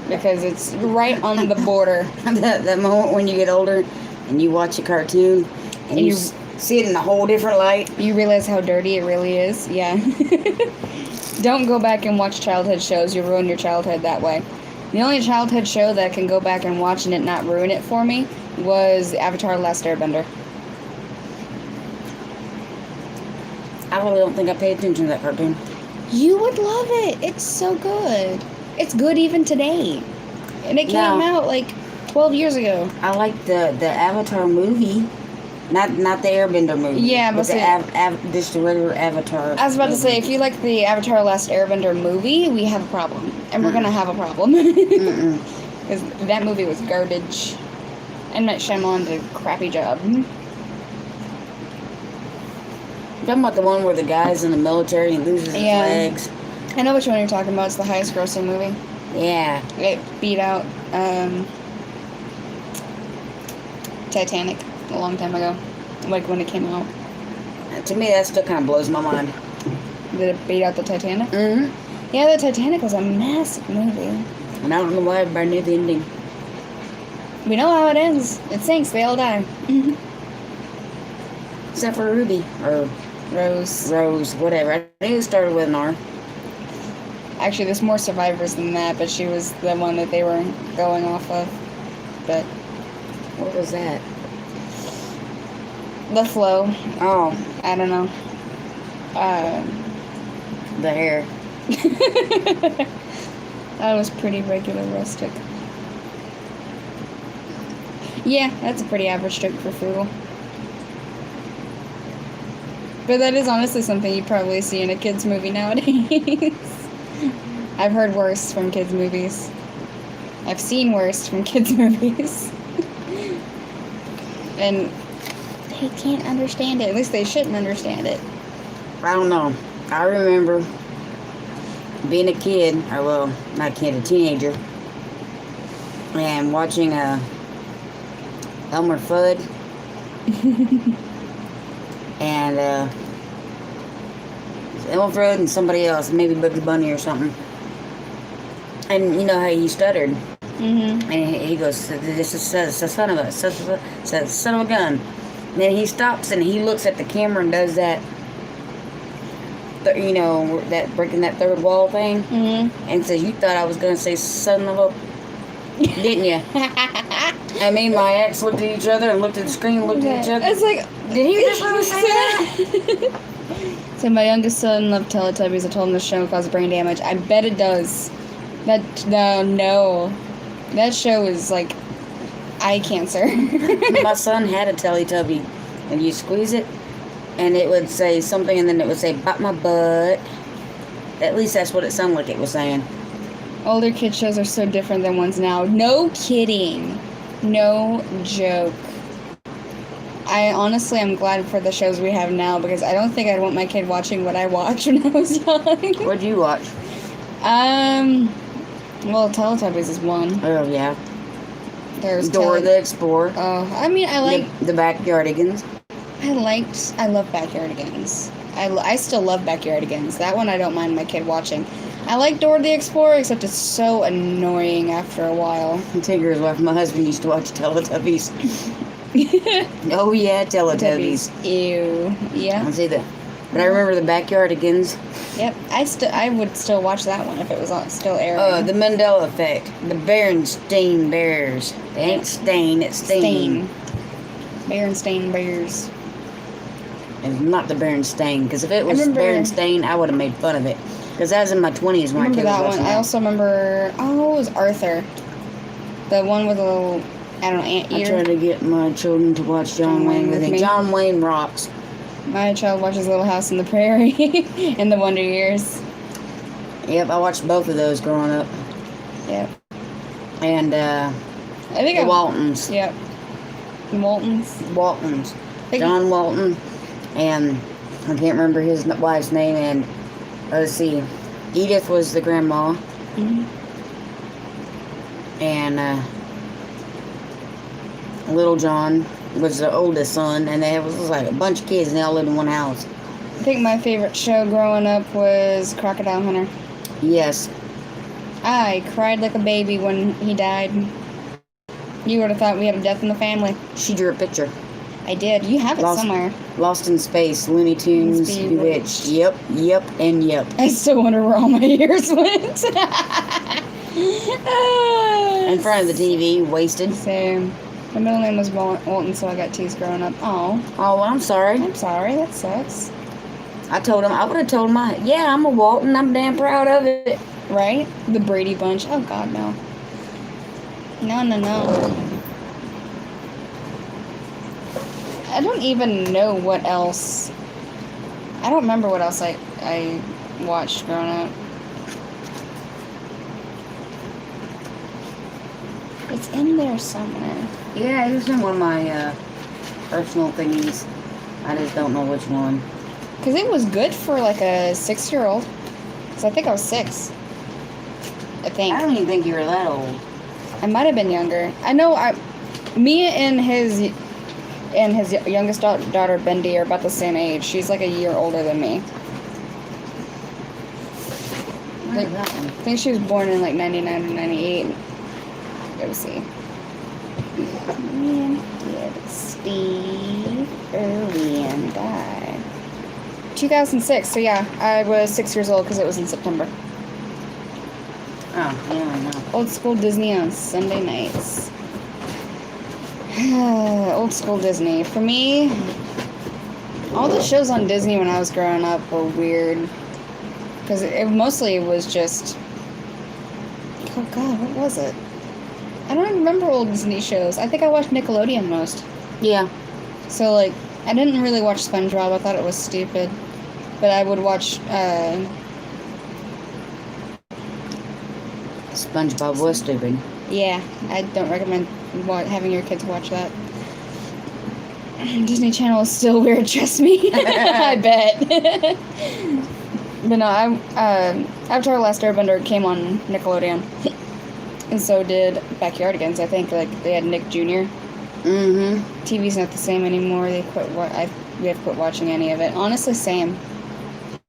Because it's right on the border. that moment when you get older and you watch a cartoon and you see it in a whole different light. You realize how dirty it really is. Yeah. Don't go back and watch childhood shows. You ruin your childhood that way. The only childhood show that I can go back and watch and it not ruin it for me was Avatar: The Last Airbender. I really don't think I paid attention to that cartoon. You would love it. It's so good. It's good even today. And it came out like 12 years ago. I like the Avatar movie. Not the Airbender movie. Yeah, but just the regular Avatar. I was about to movie. say, if you like the Avatar: Last Airbender movie, we have a problem. And we're going to have a problem. Because that movie was garbage. M. Night Shyamalan did a crappy job. You talking about the one where the guy's in the military and loses his legs? I know which one you're talking about. It's the highest grossing movie. Yeah. It beat out Titanic a long time ago. Like when it came out. To me, that still kind of blows my mind. Did it beat out the Titanic? Mm-hmm. Yeah, the Titanic was a massive movie. And I don't know why everybody knew the ending. We know how it ends. It sinks. They all die. Except for Ruby. Or Rose. Whatever. I think it started with an R. Actually, there's more survivors than that, but she was the one that they were going off of. But What was that? the flow, Oh, I don't know. the hair. That was pretty regular rustic. Yeah, that's a pretty average joke for frugal. But that is honestly something you probably see in a kid's movie nowadays. I've heard worse from kids' movies. I've seen worse from kids' movies. And they can't understand it. At least they shouldn't understand it. I don't know. I remember being a kid, or well, not a kid, a teenager, and watching Elmer Fudd and Elmer Fudd and somebody else, maybe Bugs Bunny or something. And you know how he stuttered, Mm-hmm. and he goes, "This is a son of a son of a gun." And then he stops and he looks at the camera and does that. You know, that breaking that third wall thing, Mm-hmm. and says, "You thought I was gonna say son of a, didn't you?" And me and my ex looked at each other and looked at the screen, and looked at each other. It's like, Did he just really say that? So my youngest son loved Teletubbies. I told him the show caused brain damage. I bet it does. No. That show is like eye cancer. My son had a Teletubby, and you squeeze it, and it would say something, and then it would say, "Bite my butt." At least that's what it sounded like it was saying. Older kid shows are so different than ones now. No kidding. No joke. I honestly am glad for the shows we have now because I don't think I'd want my kid watching what I watched when I was young. What'd you watch? Well, Teletubbies is one. Oh, yeah. There's Dora the Explorer. Oh, I mean, I like. The Backyardigans. I love Backyardigans. I still love Backyardigans. That one I don't mind my kid watching. I like Dora the Explorer, except it's so annoying after a while. Tigger's wife, my husband used to watch Teletubbies. Oh, yeah, Teletubbies. Ew. Yeah. I'll say that. But I remember the Backyardigans. Yep. I would still watch that one if it was still airing. The Mandela Effect. The Berenstain Bears. They ain't Stain, it's Stain. Berenstain Bears. It's not the Berenstain, because if it was remember- Berenstain, I would have made fun of it. Because I was in my 20s when I remember was that one. watching I that. also remember. Oh, it was Arthur, the one with a little, I don't know, ant I try ear. to get my children to watch John Wayne with me. John Wayne rocks. My child watches Little House on the Prairie in the Wonder Years. Yep, I watched both of those growing up. Yep. And I think the Waltons. Yep. The Waltons. Waltons. Think- John Walton. And I can't remember his wife's name. And let's see. Edith was the grandma. Mhm. And Little John was the oldest son. And they was like a bunch of kids, and they all lived in one house. I think my favorite show growing up was Crocodile Hunter. Yes. I cried like a baby when he died. You would have thought we had a death in the family. She drew a picture. I did. You have it Lost- somewhere. Lost in Space, Looney Tunes, Bewitched. Bewitched. Yep, and yep. I still wonder where all my years went. In front of the TV, wasted. Same. My middle name was Walton, so I got teased growing up. Oh, Oh, well, I'm sorry. I'm sorry. That sucks. I would have told him, yeah, I'm a Walton. I'm damn proud of it. Right? The Brady Bunch. Oh, God, no. No. I don't even know what else. I don't remember what else I watched growing up. It's in there somewhere. Yeah, it was in one of my personal thingies. I just don't know which one. Because it was good for like a 6-year-old. Because I think I was 6. I think. I don't even think you were that old. I might have been younger. I know me and his youngest daughter, Bendy, are about the same age. She's like a year older than me. What is that one? I think she was born in like 99 or 98. Go see. When did Steve Irwin die? 2006. So yeah, I was 6 years old because it was in September. Oh, yeah, I know. Old school Disney on Sunday nights. Old school Disney. For me, all the shows on Disney when I was growing up were weird. Because it mostly was just... Oh God, what was it? I don't even remember old Disney shows. I think I watched Nickelodeon most. Yeah. So, like, I didn't really watch SpongeBob. I thought it was stupid. But I would watch... SpongeBob was stupid. Yeah, I don't recommend having your kids watch that. Disney Channel is still weird, trust me. I bet. But no, Avatar: The Last Airbender came on Nickelodeon. And so did Backyardigans, I think. Like, they had Nick Jr. Mm-hmm. TV's not the same anymore. We have quit watching any of it. Honestly, same.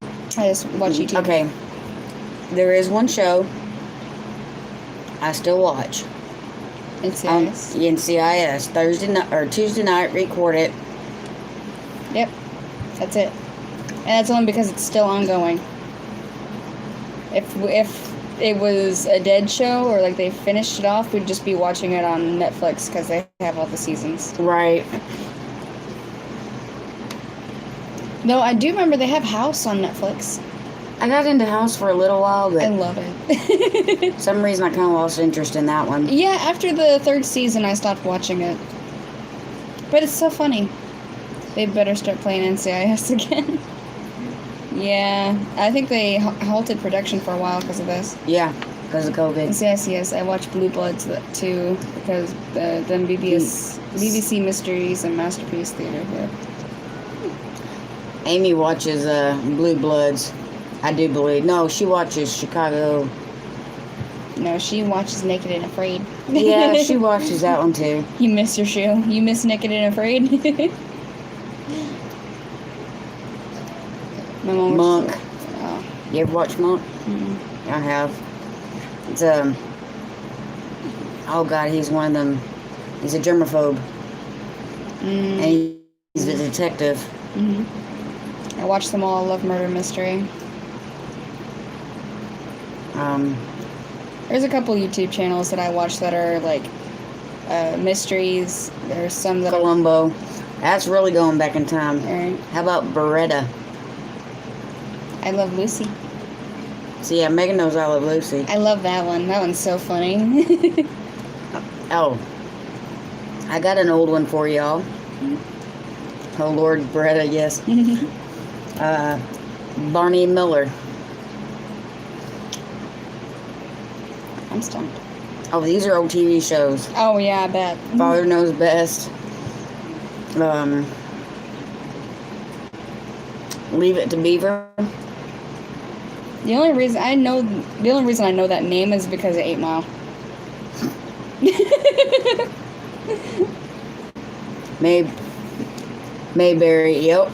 I just watch YouTube. Okay. There is one show I still watch. It's On serious. NCIS. Thursday night or Tuesday night, record it. Yep. That's it. And that's only because it's still ongoing. If it was a dead show or like they finished it off, we'd just be watching it on Netflix because they have all the seasons. Right. No, I do remember they have House on Netflix. I got into House for a little while, I but love it. for some reason I kind of lost interest in that one. Yeah, after the 3rd season, I stopped watching it. But it's so funny. They better start playing NCIS again. Yeah, I think they halted production for a while because of this. Yeah, because of COVID. NCIS, I watched Blue Bloods too because the BBC Mysteries and Masterpiece Theater here. Amy watches Blue Bloods. I do believe. No, she watches Chicago. No, she watches Naked and Afraid. Yeah, she watches that one too. You miss your show. You miss Naked and Afraid. My mom Monk. watches- Oh. You ever watch Monk? Mm. I have. It's oh God, he's one of them. He's a germaphobe, and Mm. he's a detective. Mhm. I watch them all. I love murder mystery. There's a couple YouTube channels that I watch that are like mysteries. There's some that Columbo. That's really going back in time. Alright. How about Beretta? I Love Lucy. See, yeah, Megan knows I Love Lucy. I love that one. That one's so funny. Oh, I got an old one for y'all. Oh, Lord, Beretta, yes. Barney Miller. I'm stumped. Oh, these are old TV shows. Oh, yeah, I bet. Father Knows Best. Leave It to Beaver. The only reason I know that name is because of 8 Mile. Mayberry, yep.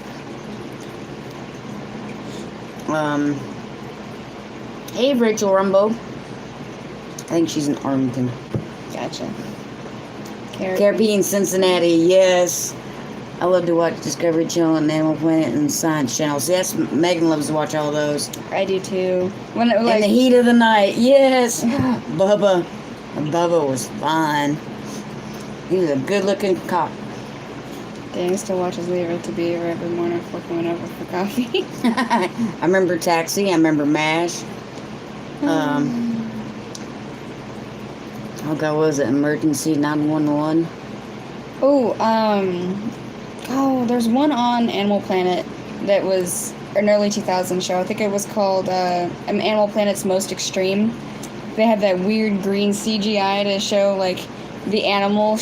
Hey, Rachel Rumbo. I think she's in Arlington. Gotcha. Caribbean, Cincinnati, yes. I love to watch Discovery Channel and Animal Planet and Science Channel. See, that's Megan loves to watch all those. I do too. When it, In like, the Heat of the Night, yes. Bubba was fine. He was a good-looking cop. Dang, still watches Leave It to Beaver every morning before coming over for coffee. I remember Taxi. I remember MASH. Oh God, what was it? Emergency 911. There's one on Animal Planet that was an early 2000s show. I think it was called Animal Planet's Most Extreme. They had that weird green CGI to show like the animal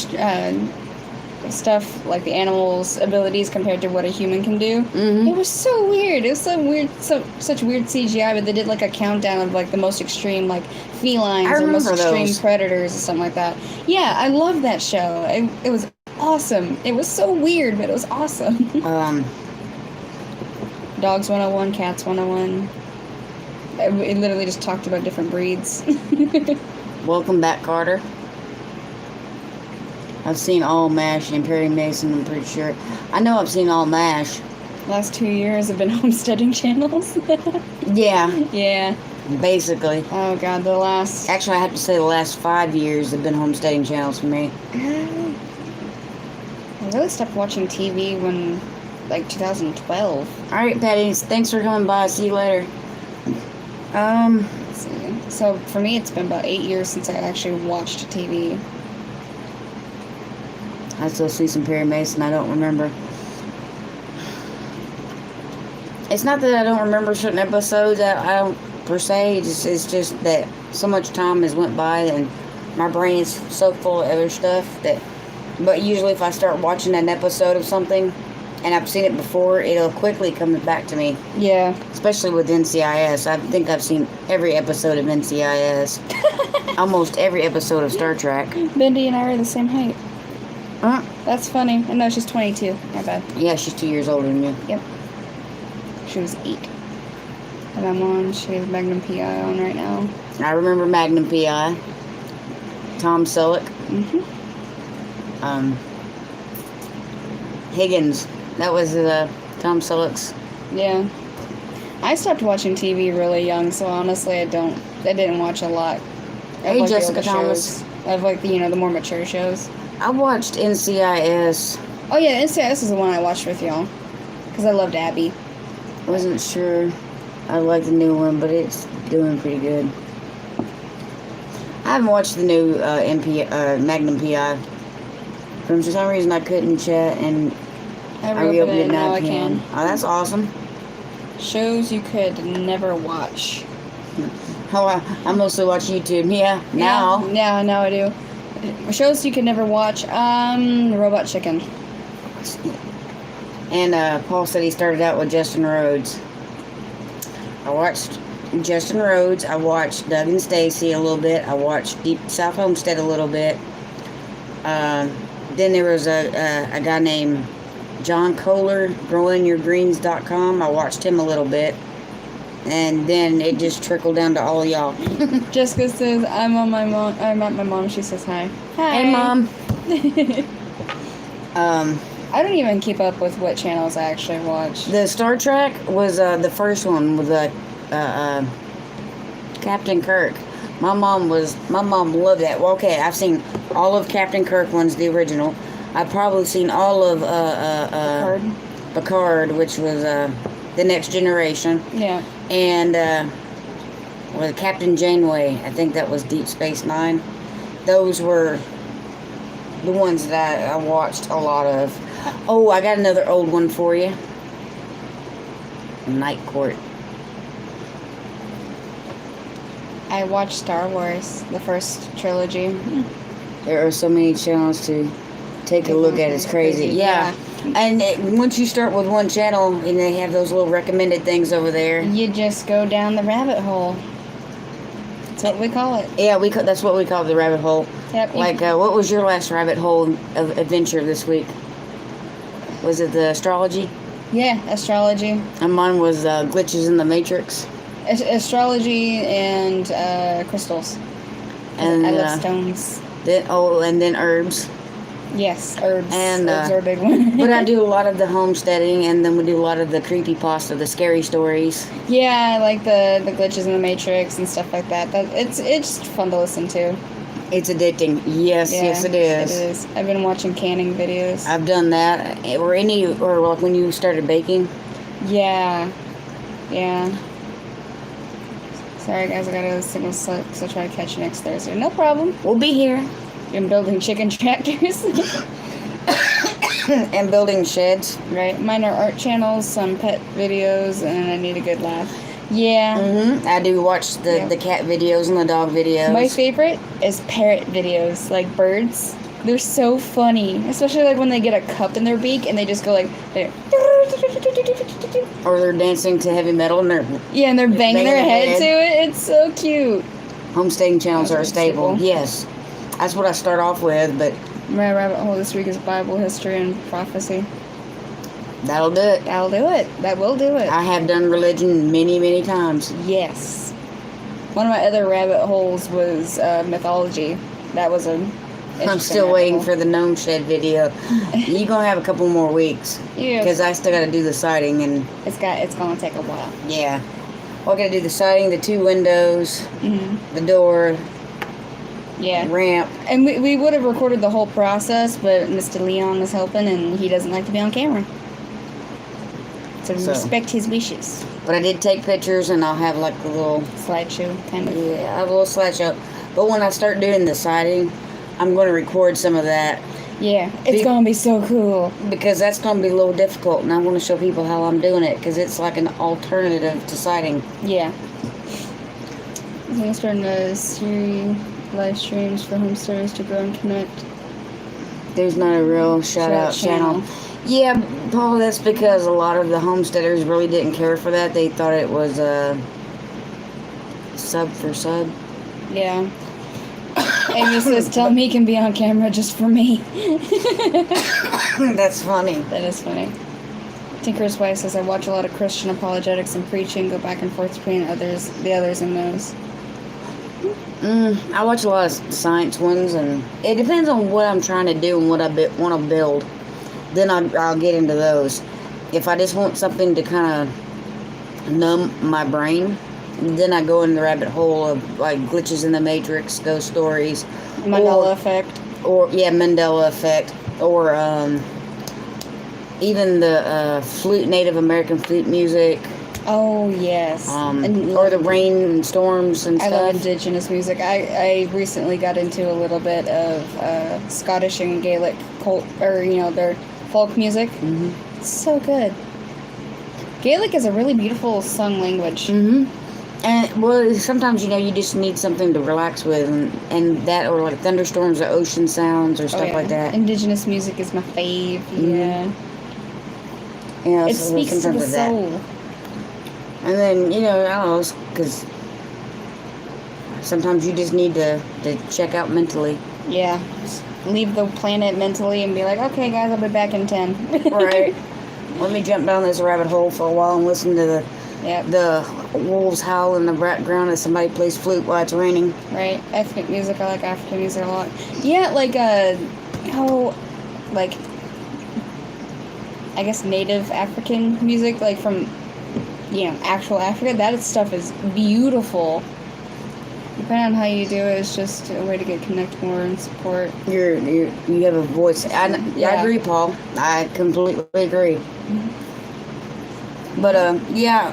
stuff, like the animal's abilities compared to what a human can do. Mm-hmm. It was so weird. It was so weird, such weird CGI. But they did like a countdown of like the most extreme like felines or most extreme predators or something like that. Yeah, I love that show. It was awesome. It was so weird, but it was awesome. Dogs 101, Cats 101. It literally just talked about different breeds. Welcome Back, Carter. I've seen all MASH and Perry Mason, I'm pretty sure. I know I've seen all MASH. Last 2 years have been homesteading channels. Yeah. Yeah. Basically. Oh God, the last... Actually, I have to say the last 5 years have been homesteading channels for me. I really stopped watching TV when, like, 2012. Alright, Patty. Thanks for coming by. See you later. Let's see. So, for me, it's been about 8 years since I actually watched TV. I still see some Perry Mason. I don't remember. It's not that I don't remember certain episodes. I don't, per se. It's just that so much time has went by and my brain is so full of other stuff that... But usually if I start watching an episode of something and I've seen it before, it'll quickly come back to me. Yeah. Especially with NCIS. I think I've seen every episode of NCIS. Almost every episode of Star Trek. Bendy and I are the same height. Huh? That's funny. And no, she's 22. My bad. Yeah, she's 2 years older than you. Yep. She was 8. And I'm on, she has Magnum PI on right now. I remember Magnum PI. Tom Selleck. Mm-hmm. Higgins. That was Tom Selleck's. Yeah. I stopped watching TV really young, so honestly I didn't watch a lot. Hey, like Jessica Thomas. Of like the more mature shows. I watched NCIS. Oh yeah, NCIS is the one I watched with y'all. Because I loved Abby. Wasn't sure I like the new one, but it's doing pretty good. I haven't watched the new Magnum PI. For some reason I couldn't chat and I reopened it now. I can. Oh, that's awesome. Shows you could never watch. Oh, I mostly watch YouTube. Yeah, now. Yeah, now I do. Shows you could never watch. Robot Chicken. And Paul said he started out with Justin Rhodes. I watched Justin Rhodes. I watched Doug and Stacy a little bit. I watched Deep South Homestead a little bit. Then there was a guy named John Kohler, growingyourgreens.com. I watched him a little bit. And then it just trickled down to all of y'all. Jessica says, I'm at my mom. She says hi. Hi. Hey, Mom. I don't even keep up with what channels I actually watch. The Star Trek was the first one with Captain Kirk. My mom loved that. Well, okay, I've seen all of Captain Kirk ones, the original. I've probably seen all of Card. Picard, which was The Next Generation, Yeah. and with Captain Janeway. I think that was Deep Space Nine. Those were the ones that I watched a lot of. Oh, I got another old one for you. Night Court. I watched Star Wars, the first trilogy. There are so many channels to take a look at. It's crazy. Yeah. And once you start with one channel, and they have those little recommended things over there. You just go down the rabbit hole. That's what we call it. Yeah, that's what we call the rabbit hole. Yep. Like, what was your last rabbit hole of adventure this week? Was it the astrology? Yeah, astrology. And mine was glitches in the Matrix. Astrology and crystals. And I love stones. then herbs. Yes, herbs. And, herbs are a big one. But I do a lot of the homesteading, and then we do a lot of the creepypasta, the scary stories. Yeah, I like the glitches in the Matrix and stuff like that. It's fun to listen to. It's addicting. Yes, Yeah, yes, it is. It is. I've been watching canning videos. I've done that, or like when you started baking. Yeah. Sorry guys, I got a signal slip, so I'll try to catch you next Thursday. No problem. We'll be here. Been building chicken tractors. And building sheds. Right. Mine are art channels, some pet videos, and I need a good laugh. Yeah. I do watch the cat videos and the dog videos. My favorite is parrot videos, like birds. They're so funny, especially like when they get a cup in their beak and they just go like, or they're dancing to heavy metal and they're and they're banging their head to it. It's so cute. Homesteading channels are a staple. staple. Yes, that's what I start off with, but My rabbit hole this week is Bible history and prophecy. that'll do it. That'll do it. That will do it. I have done religion many, many times. Yes. One of my other rabbit holes was mythology. That was a. I'm still waiting for the gnome shed video. You're gonna have a couple more weeks. Yeah. Because I still gotta do the siding and It's gonna take a while. yeah. Well, I gotta do the siding, the 2 windows, the door, Yeah. ramp. And we would have recorded the whole process, but Mr. Leon was helping, and he doesn't like to be on camera. So respect his wishes. But I did take pictures, and I'll have like a little Slideshow, kind of. I have a little slideshow. But when I start doing the siding, I'm going to record some of that Yeah, it's gonna be so cool. because that's going to be a little difficult, and I want to show people how I'm doing it because it's like an alternative to siding. Yeah. I'm gonna start a series live streams for homesteaders to grow and connect. There's not a real shout out channel. Yeah, Paul, that's because a lot of the homesteaders really didn't care for that. They thought it was sub for sub. Yeah. Amy says, tell me can be on camera just for me. That's funny. That is funny. Tinker's wife says, I watch a lot of Christian apologetics and preaching, go back and forth between the others and those. I watch a lot of science ones, and it depends on what I'm trying to do and what I want to build. Then I'll get into those. If I just want something to kind of numb my brain, then I go in the rabbit hole of like glitches in the Matrix, ghost stories, Mandela effect. Mandela effect, or even the Native American flute music. Oh, yes. Or the rain and storms and I stuff. love indigenous music. I recently got into a little bit of Scottish and Gaelic their folk music. Mm-hmm. It's so good. Gaelic is a really beautiful sung language. Mm-hmm. And well, sometimes you just need something to relax with, and that, or like thunderstorms or ocean sounds or stuff like that. Indigenous music is my fave. Yeah. Yeah, It so speaks to sometimes the with that. soul. And then I don't know, because sometimes you just need to check out mentally. Yeah. Just leave the planet mentally and be like, okay, guys, I'll be back in 10. Right. Let me jump down this rabbit hole for a while and listen to the wolves howl in the background as somebody plays flute while it's raining. Right. Ethnic music. I like African music a lot. Yeah, I guess native African music, like from, actual Africa. That stuff is beautiful. Depending on how you do it, it's just a way to connect more and support. You have a voice. I Yeah. agree, Paul. I completely agree. But yeah,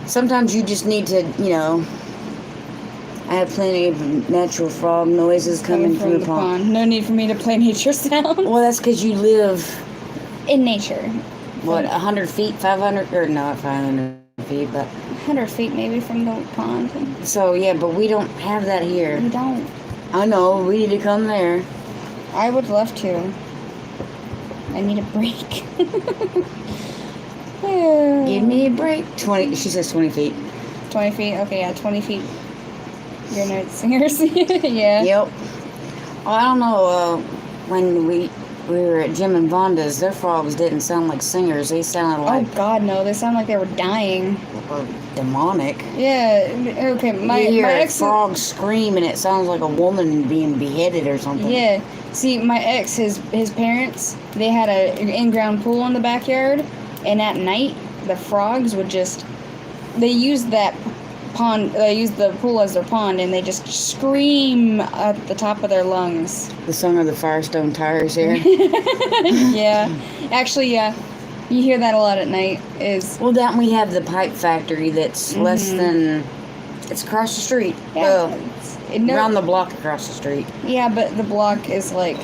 sometimes you just need to, I have plenty of natural frog noises coming from the pond. No need for me to play nature sound. Well, that's because you live, In nature. what, 100 feet, 500, or not 500 feet, but 100 feet maybe from the pond. so yeah, but we don't have that We here. don't. I know, we need to come there. I would love to. I need a break. Give me a break. 20, she says 20 feet. 20 feet? Okay, yeah, 20 feet. You're night singers. Yeah. Yep. Well, I don't know, when we were at Jim and Vonda's, their frogs didn't sound like singers. They sounded Oh, like God, no. They sound like they were dying. demonic. Yeah, okay, my You hear a ex... frog scream and it sounds like a woman being beheaded or something. Yeah. See, my ex, his parents, they had an in-ground pool in the backyard, and at night, the frogs would just... They used that pond... They used the pool as their pond, and they just scream at the top of their lungs. The song of the Firestone Tires here. Yeah. Actually, yeah. You hear that a lot at night, is... Well, down we have the pipe factory that's less than... It's across the street. Yeah, Well, around the block across the street. Yeah, but the block is like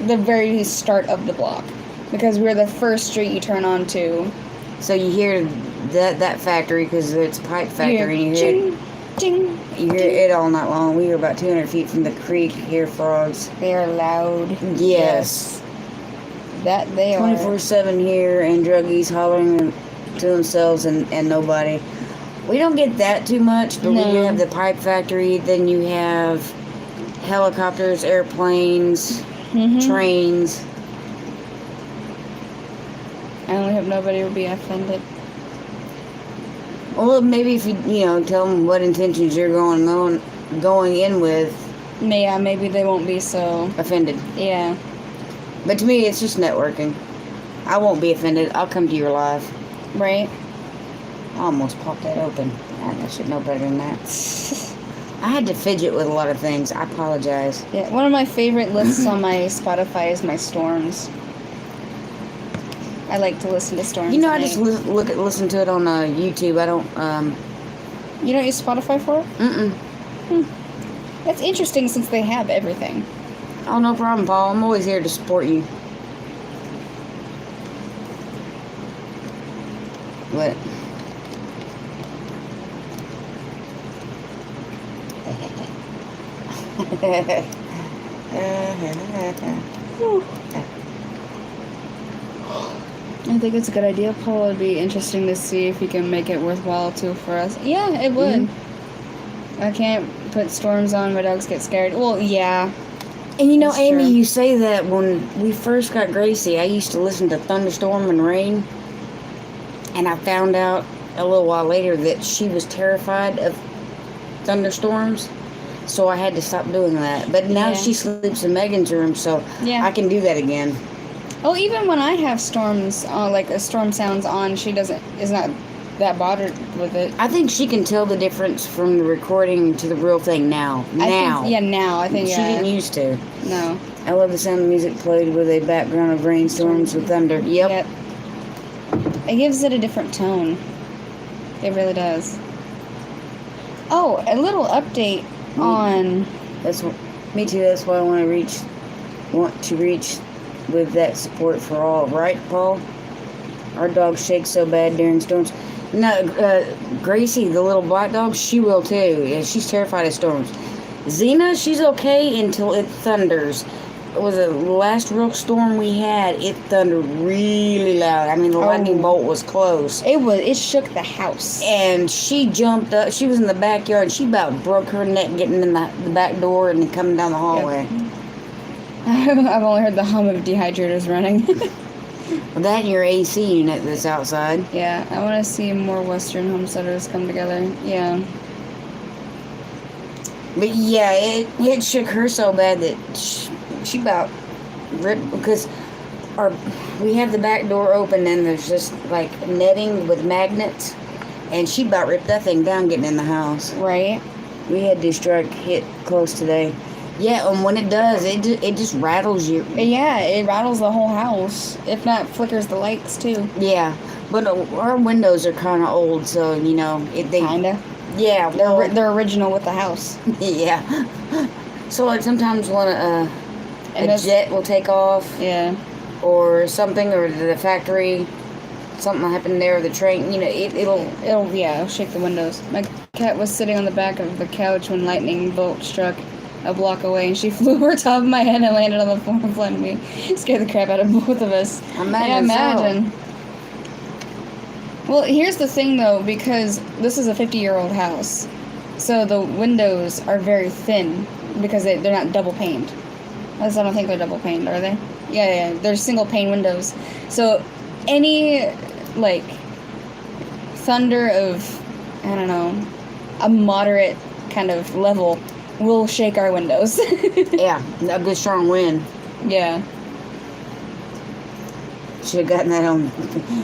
the very start of the block, because we're the first street you turn onto. So you hear that factory because it's a pipe factory, and you hear ching, ching. you hear it all night long. We were about 200 feet from the creek. Hear frogs. They are loud. Yes. That they are. 24/7 here, and druggies hollering to themselves and nobody. We don't get that too much, but when you No. have the pipe factory, then you have helicopters, airplanes, Mhm. trains. I only hope nobody will be offended. Well, maybe if you tell them what intentions you're going in with, Yeah, maybe they won't be so. offended. Yeah. But to me, it's just networking. I won't be offended. I'll come to your live. Right. I almost popped that open. I should know better than that. I had to fidget with a lot of things. I apologize. Yeah. One of my favorite lists on my Spotify is my storms. I like to listen to storms. I at just night. listen to it on YouTube. I don't. You don't use Spotify for it? Mm-mm. That's interesting since they have everything. Oh, no problem, Paul. I'm always here to support you. What? I think it's a good idea, Paul. It'd be interesting to see if you can make it worthwhile too for us. Yeah, it would. I can't put storms on. My dogs get scared. Well, yeah. And That's Amy, true. you say that when we first got Gracie, I used to listen to Thunderstorm and Rain. And I found out a little while later that she was terrified of thunderstorms. So I had to stop doing that. But now Yeah. she sleeps in Megan's room, so Yeah. I can do that again. Oh, even when I have storms, like a storm sounds on, she is not that bothered with it. I think she can tell the difference from the recording to the real thing now. Now. Now I think She yeah. didn't used to. No. I love the sound of music played with a background of rainstorms with thunder. Yep. It gives it a different tone. It really does. Oh, a little update on. That's what, me too. That's why I want to reach with that support for all. Right, Paul? Our dog shakes so bad during storms. No, Gracie, the little black dog, she will too. Yeah, she's terrified of storms. Xena, she's okay until it thunders. It was the last real storm we had. It thundered really loud. I mean, the lightning bolt was close. It shook the house. And she jumped up. She was in the backyard. And she about broke her neck getting in the back door and then coming down the hallway. I've only heard the hum of dehydrators running. Well, that and your AC unit that's outside. Yeah, I want to see more Western homesteaders come together. Yeah. But yeah, it shook her so bad that she about ripped because we have the back door open and there's just like netting with magnets, and she about ripped that thing down getting in the house. Right. We had this strike hit close today. Yeah, and when it does, it just rattles you. Yeah, it rattles the whole house. If not, flickers the lights too. Yeah, but our windows are kind of old, so you know they. Kinda. Yeah, well, They're original with the house. yeah. So like sometimes when And a that's- jet will take off Yeah. or something, or the factory, something will happen there, the train, you know, It'll shake the windows. My cat was sitting on the back of the couch when lightning bolt struck a block away, and she flew over top of my head and landed on the floor in front of me. Scared the crap out of both of us. Imagine. Well, here's the thing though, because this is a 50-year-old house, so the windows are very thin because they're not double paned. At least I don't think they're double paned, are they? Yeah, they're single pane windows. So any like thunder of, I don't know, a moderate kind of level will shake our windows. Yeah, a good strong wind. Yeah. Should have gotten that on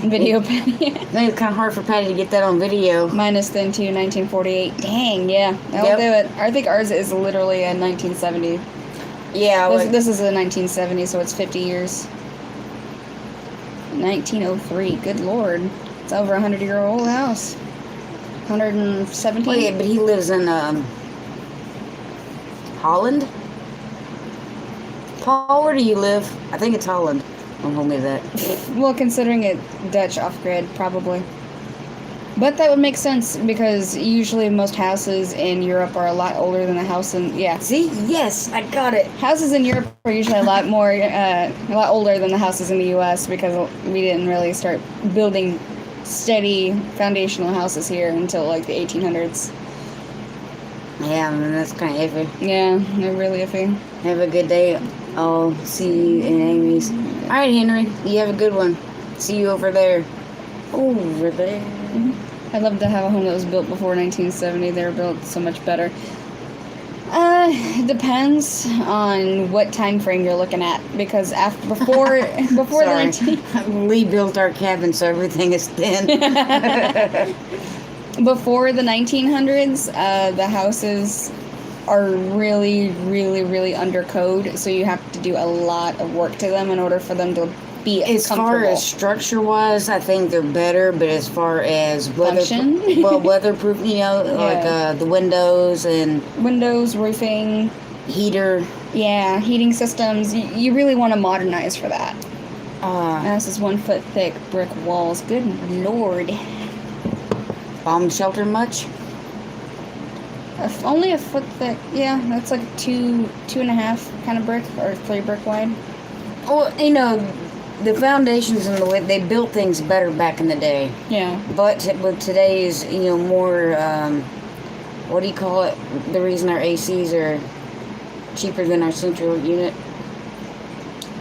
Video Patty. I think it's kind of hard for Patty to get that on video. Minus then to 1948. Dang, yeah. That'll do it. I think ours is literally a 1970. Yeah, This is a 1970, so it's 50 years. 1903. Good lord. It's over a 100-year-old house. 117. well, yeah, but he lives in Holland. Paul, where do you live? I think it's Holland. Don't hold me to that. Well, considering it Dutch off-grid, probably. But that would make sense because usually most houses in Europe are a lot older than the house in See, yes, I got it. houses in Europe are usually a lot more a lot older than the houses in the U.S. because we didn't really start building steady foundational houses here until like the 1800s. Yeah, I mean, that's kind of iffy. Yeah, they're really iffy. Have a good day. I'll see you in Amy's. All right, Henry, you have a good one. See you over there. Over there. I'd love to have a home that was built before 1970. They were built so much better. It depends on what time frame you're looking at because before the Sorry. 19 We built our cabin so everything is thin. before the 1900s, the houses are really, really, really under code, so you have to do a lot of work to them in order for them to be As far comfortable. as structure-wise, I think they're better, but as far as Function? weatherproof, you know, like the windows and Windows, roofing, heater. yeah, heating systems, you really want to modernize for that. Uh, This is 1 foot thick brick walls. Good lord. bomb shelter much? Only a foot thick. Yeah, that's like 2.5 kind of brick or 3 brick wide. Well, you know, the foundations and the way they built things better back in the day. Yeah. But with today's, you know, more, what do you call it? The reason our ACs are cheaper than our central unit.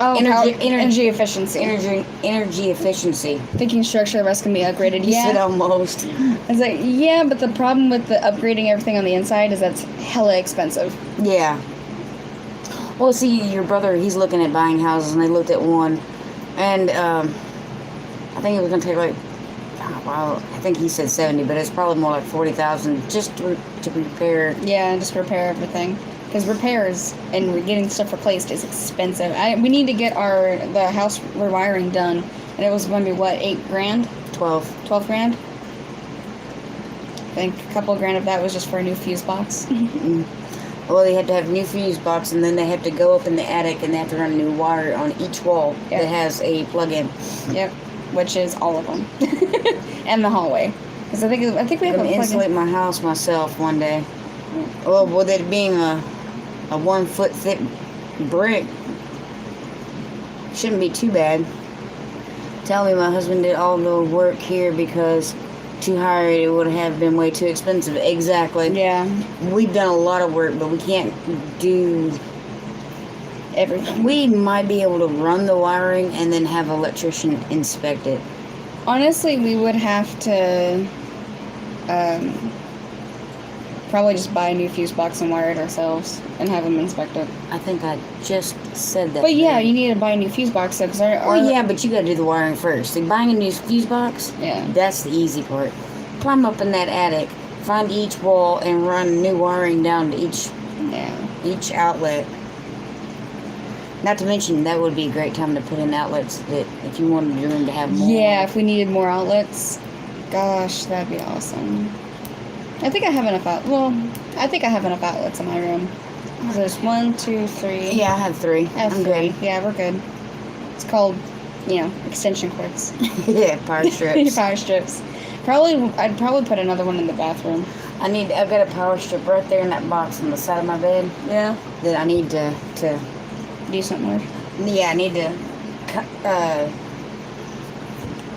Oh, Energy- energy efficiency. Energy efficiency. Thinking structure, the rest can be upgraded. You said Yeah. almost. I was like, yeah, but the problem with the upgrading everything on the inside is that's hella expensive. Yeah. Well, see, your brother, he's looking at buying houses, and they looked at one, and I think it was going to take like, well, I think he said 70, but it's probably more like 40,000 just to repair. Yeah, just repair everything. Because repairs and getting stuff replaced is expensive. We need to get the house rewiring done, and it was going to be what, $8,000, 12. 12 grand. I think a couple grand of that was just for a new fuse box. Well, they had to have a new fuse box, and then they have to go up in the attic, and they have to run a new wire on each wall Yeah. that has a plug-in. Yep, which is all of them, and the hallway. Because I think we have I'm a going to plug-in. insulate my house myself one day. Well, with it being a 1 foot thick brick, shouldn't be too bad. Tell me my husband did all the work here because to hire it would have been way too expensive. Exactly. Yeah, We've done a lot of work, but we can't do. everything. We might be able to run the wiring and then have an electrician inspect it. Honestly, we would have to probably just buy a new fuse box and wire it ourselves and have them inspect it. I think I just said that. But yeah, thing. you need to buy a new fuse box though, because Well, yeah, but you gotta do the wiring first. Like buying a new fuse box, yeah. that's the easy part. Climb up in that attic, find each wall and run new wiring down to Yeah. each outlet. Not to mention, that would be a great time to put in outlets that if you wanted your room to have more. Yeah, if we needed more outlets, gosh, that'd be awesome. I think I have enough I think I have enough outlets in my room. There's 1, 2, 3. Yeah, I have 3. I have I'm 3. good. Yeah, we're good. It's called, extension cords. Yeah, power strips. Power strips. I'd probably put another one in the bathroom. I've got a power strip right there in that box on the side of my bed Yeah. that I need to Do something with. yeah, I need to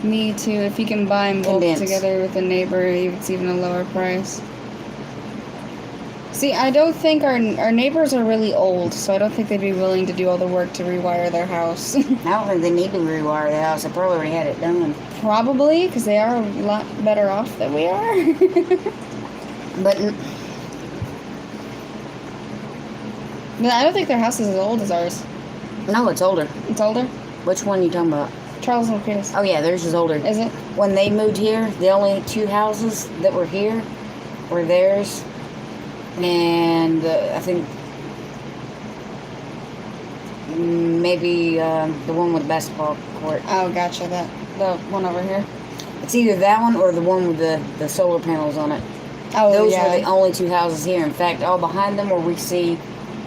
Me too. If you can buy them both Condense. together with a neighbor, it's even a lower price. See, I don't think our neighbors are really old, so I don't think they'd be willing to do all the work to rewire their house. I don't think they need to rewire the house. I probably already had it done. Probably, because they are a lot better off than we are. But But I don't think their house is as old as ours. no, it's older. It's older. Which one are you talking about? Charles and Pierce. Oh yeah, theirs is older. Is it? When they moved here, the only 2 houses that were here were theirs, and I think maybe the one with the basketball court. Oh, gotcha. The one over here. It's either that one or the one with the solar panels on it. Oh, Those yeah. were the only 2 houses here. In fact, all behind them where we see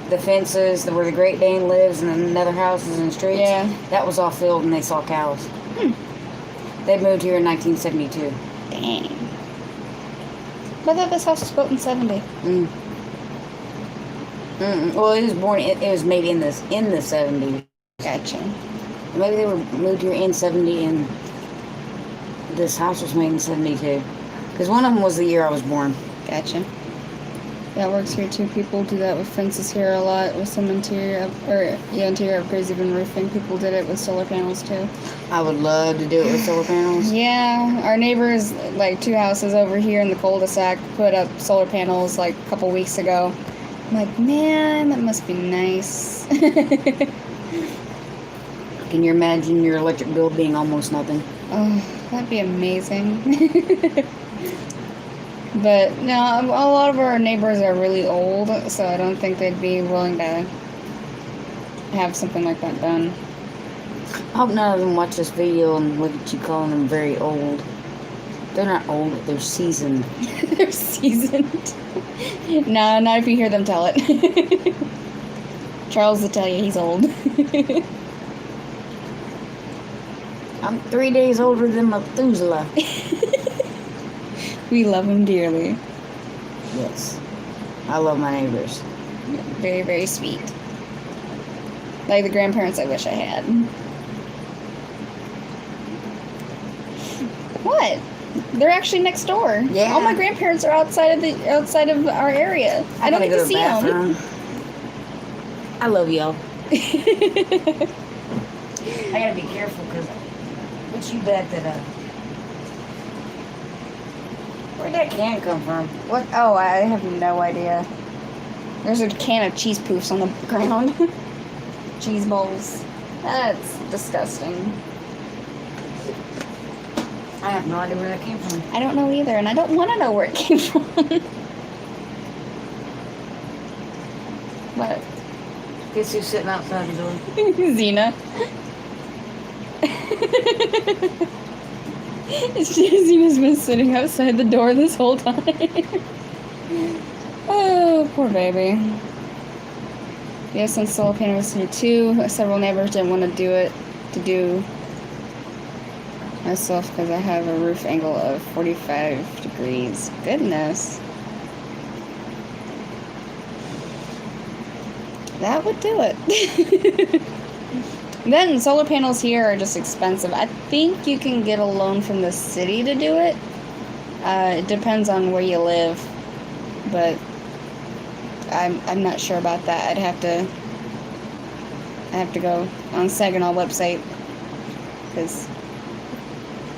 the fences, where the Great Dane lives, and then other houses and streets, Yeah. that was all filled and they saw cows. They moved here in 1972. Dang. But I thought this house was built in 70. Well, it was born. It was made in the 70s. Gotcha. Maybe they were moved here in 70, and this house was made in 72. Because one of them was the year I was born. Gotcha. That works here too. People do that with fences here a lot, with some interior upgrades, even roofing. People did it with solar panels too. I would love to do it with solar panels. Yeah, our neighbors, like 2 houses over here in the cul-de-sac, put up solar panels like a couple weeks ago. I'm like, man, that must be nice. Can you imagine your electric bill being almost nothing? Oh, that'd be amazing. But no, a lot of our neighbors are really old, so I don't think they'd be willing to have something like that done. I hope none of them watch this video and look at you calling them very old. They're not old, they're seasoned. They're seasoned. No, not if you hear them tell it. Charles will tell you he's old. I'm 3 days older than Methuselah. We love him dearly. Yes. I love my neighbors. Very, very sweet. Like the grandparents I wish I had. What? They're actually next door. Yeah. All my grandparents are outside of our area. I don't gotta get go to see the them. bathroom. I love y'all. I gotta be careful because what you bet that where'd that can come from? What? Oh, I have no idea. There's a can of cheese poofs on the ground. Cheese balls. That's disgusting. I have no idea where that came from. I don't know either, and I don't want to know where it came from. What? Guess who's sitting outside the door? Xena. Xena's been sitting outside the door this whole time. Oh, poor baby. Yes, and solar panels here too. Several neighbors didn't want to do myself because I have a roof angle of 45 degrees. Goodness. That would do it. Then solar panels here are just expensive. I think you can get a loan from the city to do it. It depends on where you live, but I'm not sure about that. I have to go on Saginaw website because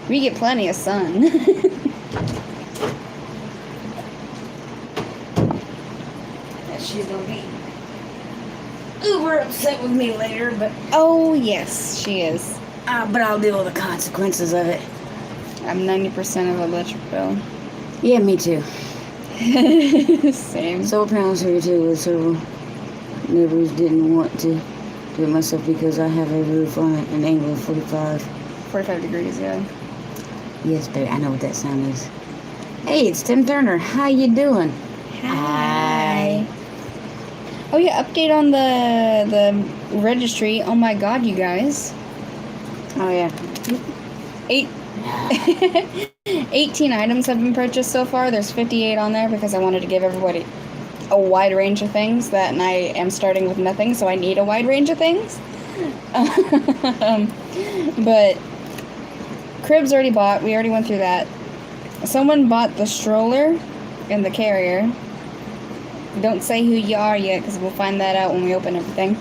we get plenty of sun. She's gonna be uber upset with me later, but Oh yes, she is. but I'll deal with the consequences of it. I'm 90% of electric bill. Yeah, me too. Same. Solar panels here too, with several neighbors didn't want to do it myself because I have a roof on an angle of 45. 45 degrees, yeah. Yes, baby, I know what that sound is. Hey, it's Tim Turner. How you doing? Hi. Oh yeah, update on the registry. Oh my god, you guys. Oh, yeah. 18 items have been purchased so far. There's 58 on there because I wanted to give everybody a wide range of things that, and I am starting with nothing, so I need a wide range of things. But cribs already bought. We already went through that. Someone bought the stroller and the carrier. Don't say who you are yet, because we'll find that out when we open everything.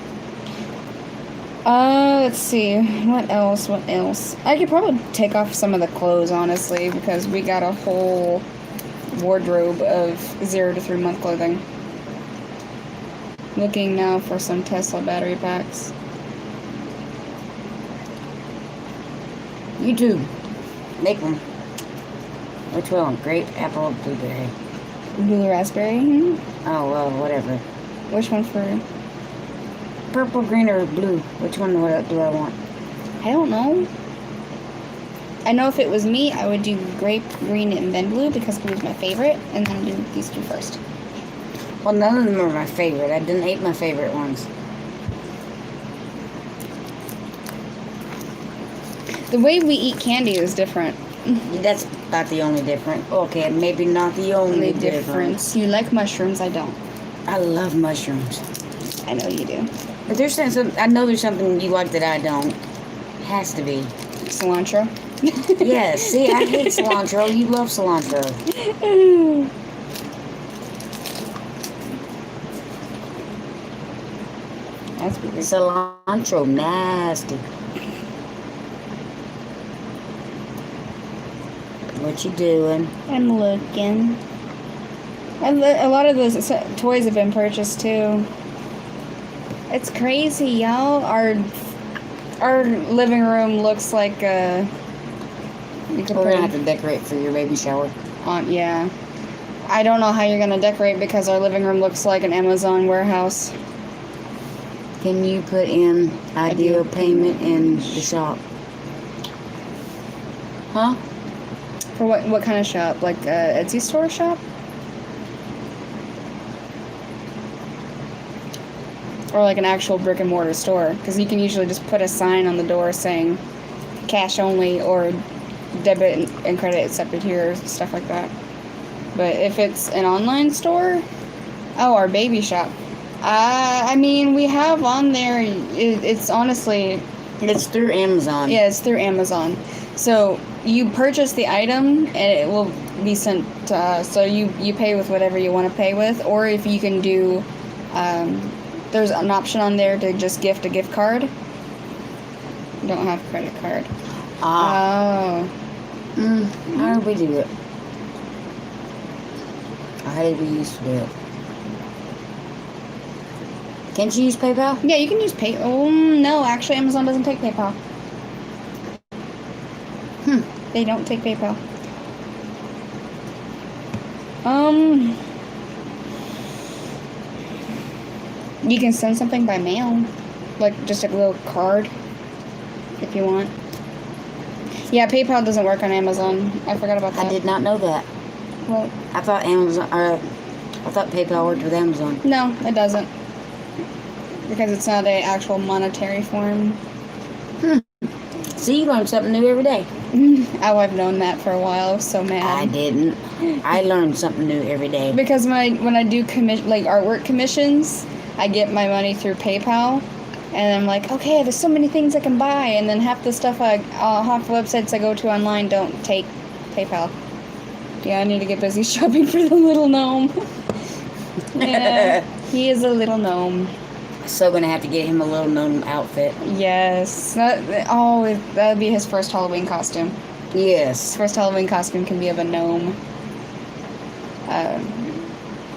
Let's see. What else? I could probably take off some of the clothes, honestly, because we got a whole wardrobe of 0 to 3 month clothing. Looking now for some Tesla battery packs. YouTube. Make one. Which one? Grape, apple, or blueberry? Blue raspberry. Oh, well, whatever. Which one for? Purple, green, or blue? Which one do I want? I don't know. I know if it was me, I would do grape, green, and then blue because blue is my favorite, and then do these two first. Well, none of them are my favorite. I didn't eat my favorite ones. The way we eat candy is different. That's not the only difference. Okay, maybe not the only difference. You like mushrooms, I don't. I love mushrooms. I know you do. But there's some, I know there's something you like that I don't. Has to be. Cilantro. Yes, see, I hate cilantro. You love cilantro. That's weird. Cilantro, nasty. What you doing? I'm looking. And a lot of those toys have been purchased too. It's crazy, y'all. Our living room looks like a. We're gonna have to decorate for your baby shower. Yeah. I don't know how you're gonna decorate because our living room looks like an Amazon warehouse. Can you put in ideal payment in the shop? Huh? For what kind of shop? Like a Etsy store shop? Or like an actual brick and mortar store? Because you can usually just put a sign on the door saying cash only or debit and credit accepted here, stuff like that. But if it's an online store, our baby shop. I mean, we have on there. It's honestly. It's through Amazon. Yeah, it's through Amazon. So you purchase the item and it will be sent to us. So you pay with whatever you want to pay with, or if you can do. There's an option on there to just gift a gift card. Don't have a credit card. Oh. How did we do it? How did we used to do it? Can't you use PayPal? Yeah, you can use PayPal. Oh, no, actually, Amazon doesn't take PayPal. They don't take PayPal. You can send something by mail. Like, just a little card. If you want. Yeah, PayPal doesn't work on Amazon. I forgot about that. I did not know that. Well, I thought PayPal worked with Amazon. no, it doesn't. Because it's not an actual monetary form. See, you learn something new every day. Oh, I've known that for a while. I was so mad. I didn't. I learned something new every day. Because when I do like artwork commissions, I get my money through PayPal, and I'm like, okay, there's so many things I can buy, and then half the stuff half the websites I go to online don't take PayPal. Yeah, I need to get busy shopping for the little gnome. Yeah, he is a little gnome. So gonna have to get him a little gnome outfit. Yes. That'd be his first Halloween costume. Yes. His first Halloween costume can be of a gnome.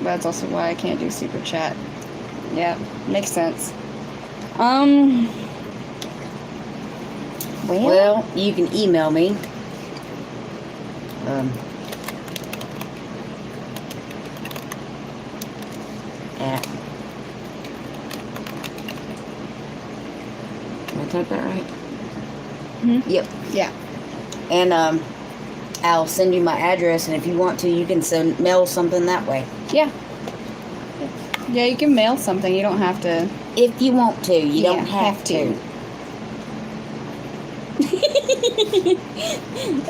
That's also why I can't do super chat. Yeah, makes sense. Well, you can email me. at. Did I type that right? Hmm? Yep. Yeah. And I'll send you my address, and if you want to, you can mail something that way. Yeah. Yeah, you can mail something. You don't have to. If you want to, you Yeah, don't have to.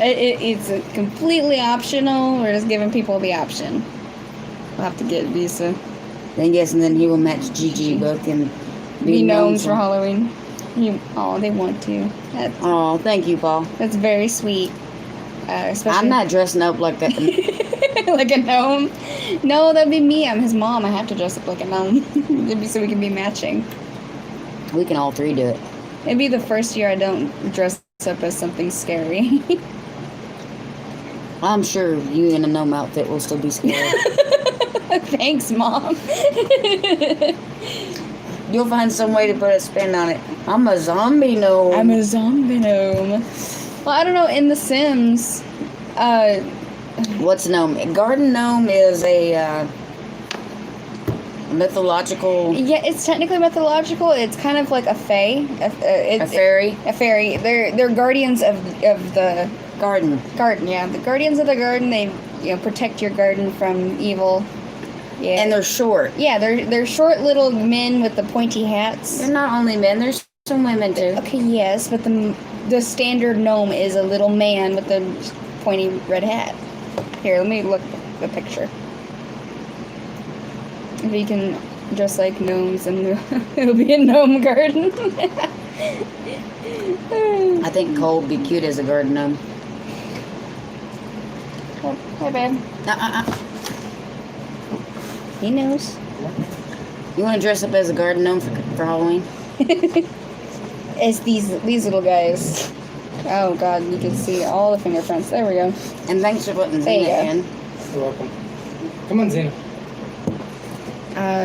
It's completely optional. We're just giving people the option. We'll have to get Visa. Then yes, and then he will match Gigi book and Be gnomes for Halloween. Oh, they want to. Oh, thank you, Paul. That's very sweet. Especially I'm not dressing up like that. like a gnome. No, that'd be me. I'm his mom. I have to dress up like a gnome. It'd be so we can be matching. We can all three do it. It'd be the first year I don't dress up as something scary. I'm sure you in a gnome outfit will still be scary. Thanks, Mom. You'll find some way to put a spin on it. I'm a zombie gnome. I'm a zombie gnome. Well, I don't know. In The Sims, What's a gnome? A garden gnome is a mythological. yeah, it's technically mythological. It's kind of like a fae. A fairy. A fairy. They're guardians of the Garden. garden. Yeah, the guardians of the garden. They protect your garden from evil. Yeah. And they're short. Yeah, they're short little men with the pointy hats. They're not only men. There's some women too. Okay, yes, but the standard gnome is a little man with a pointy red hat. Here, let me look at the picture. If you can dress like gnomes, and it'll be a gnome garden. I think Cole would be cute as a garden gnome. Oh, hi, babe. He knows. You want to dress up as a garden gnome for Halloween? It's these little guys. Oh God, you can see all the fingerprints. There we go. And thanks for putting There you Xena go. in. You're welcome. Come on, Xena.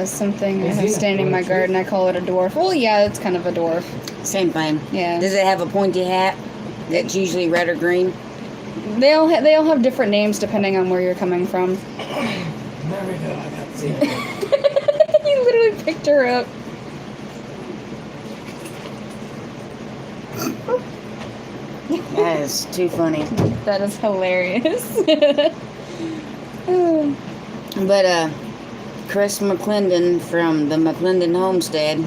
Something I Is have he standing in my not garden. I call it a dwarf. Well, yeah, it's kind of a dwarf. Same thing. Yeah. Does it have a pointy hat that's usually red or green? They all have different names depending on where you're coming from. There we go. I got Xena. You literally picked her up. That is too funny. That is hilarious. But Chris McClendon from the McClendon Homestead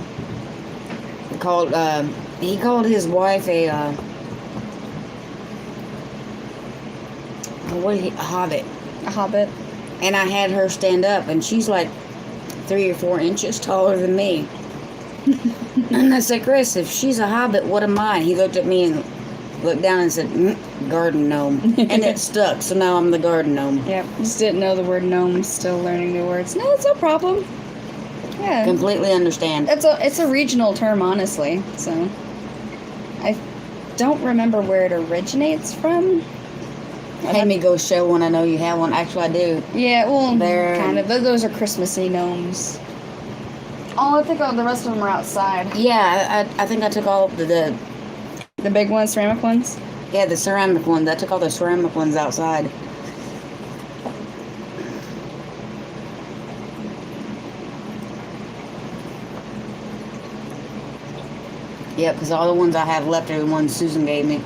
called he called his wife a a hobbit. A hobbit. And I had her stand up, and she's like 3 or 4 inches taller than me. And I said, Chris, if she's a hobbit, what am I? He looked at me and looked down and said, garden gnome. And it stuck, so now I'm the garden gnome. Yep. Just didn't know the word gnome. Still learning new words. No, it's no problem. Yeah. Completely understand. It's a regional term, honestly. So I don't remember where it originates from. Let me go show one. I know you have one. Actually, I do. Yeah, well, They're- kind of. Those are Christmassy gnomes. Oh, I think the rest of them are outside. Yeah, I think I took all the The big ones, ceramic ones. yeah, the ceramic ones. I took all the ceramic ones outside. Yep, because all the ones I have left are the ones Susan gave me.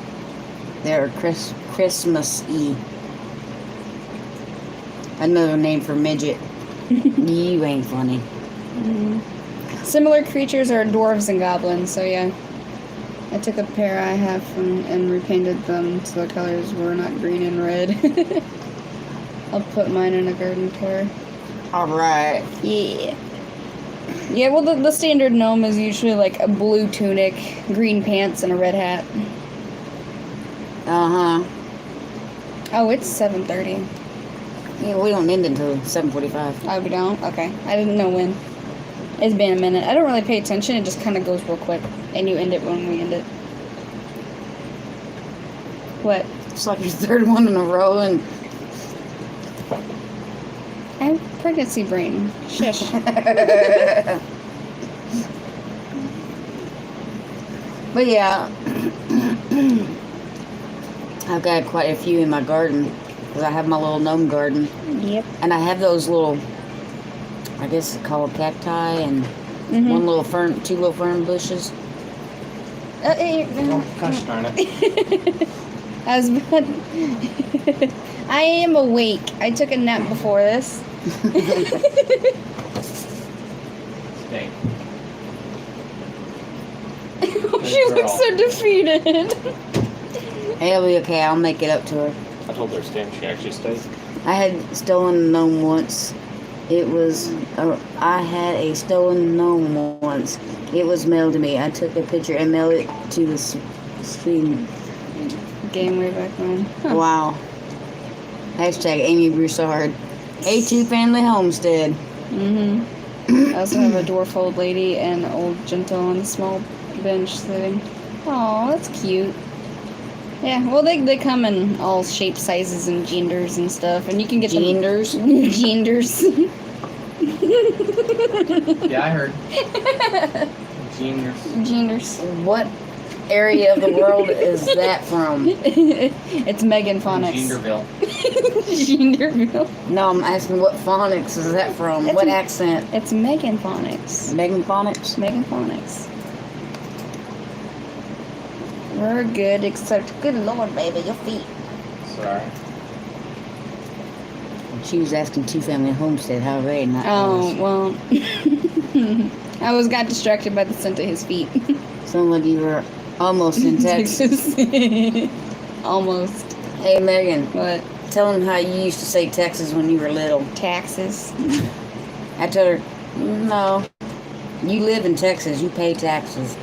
They're Christmas-y. Another name for midget. You ain't funny. Similar creatures are dwarves and goblins. So yeah, I took a pair I have and repainted them so the colors were not green and red. I'll put mine in a garden tour. Alright. Yeah. Yeah, well, the standard gnome is usually like a blue tunic, green pants, and a red hat. Uh-huh. Oh, it's 7:30. Yeah, we don't end until 7:45. Oh, we don't? Okay. I didn't know when. It's been a minute. I don't really pay attention. It just kind of goes real quick. And you end it when we end it. What? It's like your third one in a row, and I have pregnancy brain. Shush. but yeah, I've got quite a few in my garden because I have my little gnome garden, Yep. and I have those little I guess it's called cacti, and Mhm. one little fern, two little fern bushes. Oh, gosh darn it. I was about I am awake. I took a nap before this. Stay. She looks so defeated. It'll be okay. I'll make it up to her. I told her to stay and she actually stayed. I had stolen a gnome once. It was, I had a stolen gnome once. It was mailed to me. I took a picture and mailed it to the screen. Game way back when. Huh. Wow. Hashtag Amy Broussard. A2 Family Homestead. Mhm. I also have a dwarf old lady and an old gentle on a small bench sitting. Oh, that's cute. Yeah, well, they come in all shapes, sizes, and genders and stuff, and you can get Genders? them. Genders. Yeah, I heard. Genius. Genders. What area of the world is that from? It's Megan Phonics. Genderville. Genderville. No, I'm asking what phonics is that from? It's What a- accent? It's Megan Phonics. Megan Phonics? Megan Phonics. We're good, except, good lord, baby, your feet. Sorry. She was asking Two Family Homestead how very not. Oh, well. I got distracted by the scent of his feet. Sounded like you were almost in Texas. Almost. Hey Megan, What? tell them how you used to say Texas when you were little. Taxes. I told her, no, you live in Texas, you pay taxes.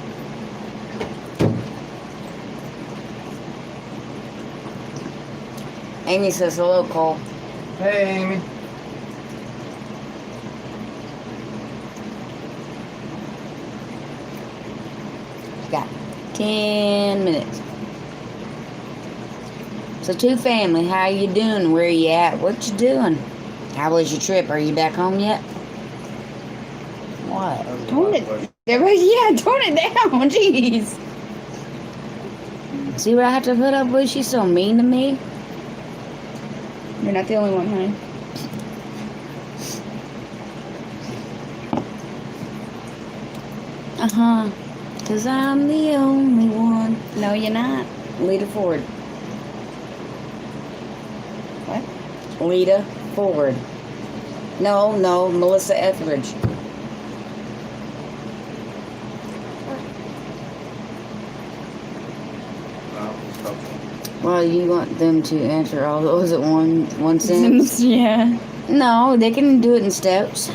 Amy says hello, Cole. Hey, Amy. Got 10 minutes. So Two Family, how you doing? Where you at? What you doing? How was your trip? Are you back home yet? What? Tone it. Yeah, tone it down. Jeez. See what I have to put up with? She's so mean to me. You're not the only one, honey. Uh-huh. Cause I'm the only one. No, you're not. Lita Ford. What? Lita Ford. No, Melissa Etheridge. Well, you want them to answer all those at one sentence? Yeah. No, they can do it in steps.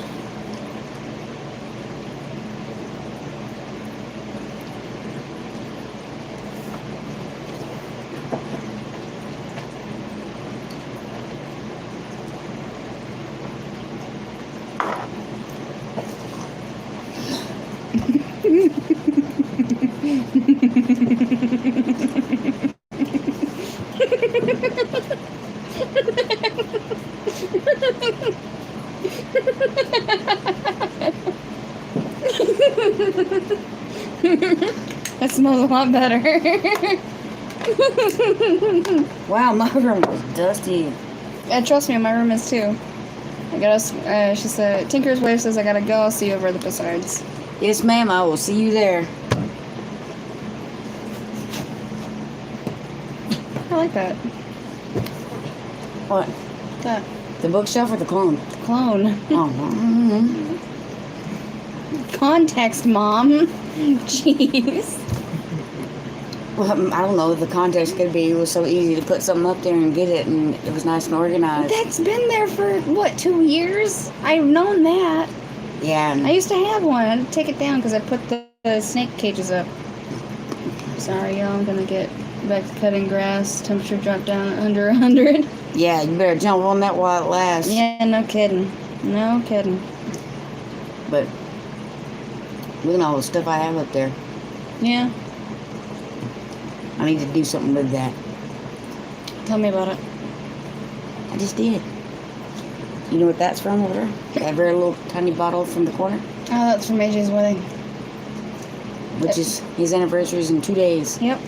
That smells a lot better. Wow, my room was dusty. Yeah, trust me, my room is too. I gotta, she said, Tinker's wife says I gotta go. I'll see you over at the Besides. Yes, ma'am, I will see you there. I like that. What? That The bookshelf or the clone? clone. Oh, mhm. Context, Mom. Jeez. Well, I don't know. The context could be it was so easy to put something up there and get it, and it was nice and organized. That's been there for, what, 2 years? I've known that. Yeah. I used to have one. I had to take it down because I put the snake cages up. Sorry, y'all. I'm gonna get back to cutting grass. Temperature dropped down under 100. Yeah, you better jump on that while it lasts. Yeah, no kidding. No kidding. But look at all the stuff I have up there. Yeah. I need to do something with that. Tell me about it. I just did. You know what that's from over there? That very little tiny bottle from the corner? Oh, that's from AJ's wedding. Which is his anniversary is in 2 days. Yep.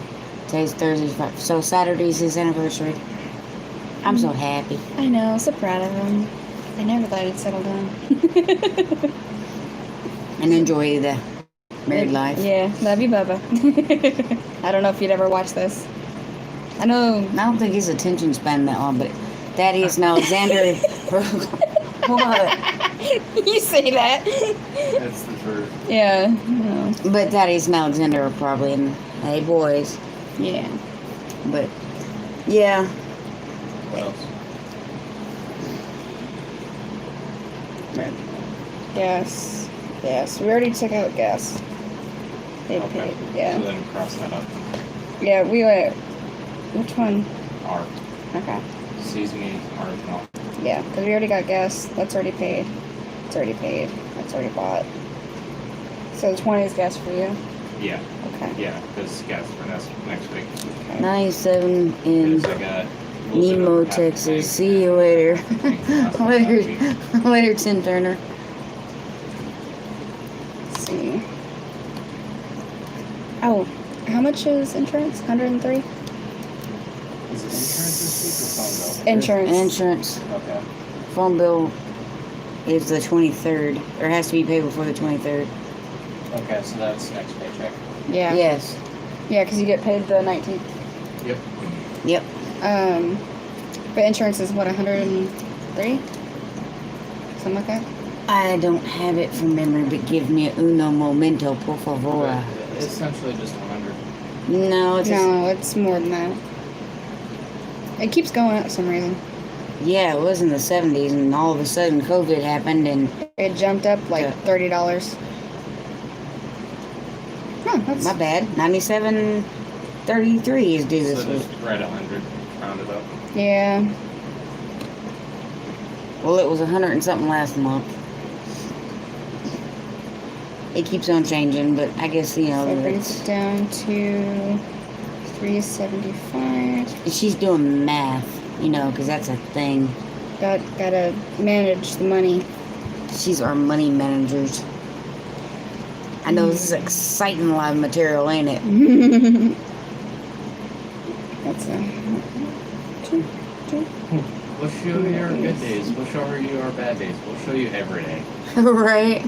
Today's Thursday, so Saturday's his anniversary. I'm so happy. I know. So proud of him. I never thought I'd settle down. And enjoy the married life. Yeah, love you, Bubba. I don't know if you'd ever watch this. I know. I don't think his attention span that long, but Thaddeus and Alexander. What? You say that. That's the truth. Yeah. No. But Thaddeus and Alexander are probably in hey boys. Yeah. But yeah. What else? Gas. Gas. We already took out gas. They Okay. paid. So Yeah. then cross that up. Yeah, we went. Which one? R. Okay. C's me, R is not. Yeah, because we already got gas. That's already paid. It's already paid. That's already bought. So the 20 is gas for you? Yeah, Okay. yeah, because gas for next week. Okay. 97 in Because I got a little bit Nemo, over half the Texas. tank. See you later. Last week. Later, Tim Turner. Let's see. Oh, how much is insurance? 103? Is it insurance this week or Insurance. Insurance. phone bill? Okay. Phone bill is the 23rd, or has to be paid before the 23rd. Okay, so that's next paycheck. Yeah. Yes. Yeah, because you get paid the 19th. Yep. Yep. But insurance is what, 103? Something like that? I don't have it from memory, but give me uno momento, por favor. But essentially just 100. No, it's No, it's more than that. It keeps going up for some reason. yeah, it was in the 70s, and all of a sudden COVID happened, and It jumped up like Yeah. $30. Huh, that's my bad, 97.33 is due this So week. just right 100, rounded up. yeah. Well, it was 100 and something last month. It keeps on changing, but I guess, you know, So it brings it's, it down to 375. she's doing math, you know, because that's a thing. Gotta manage the money. She's our money managers. I know this is exciting live material, ain't it? That's a We'll show you our good days. We'll show you our bad days. We'll show you every day. Right?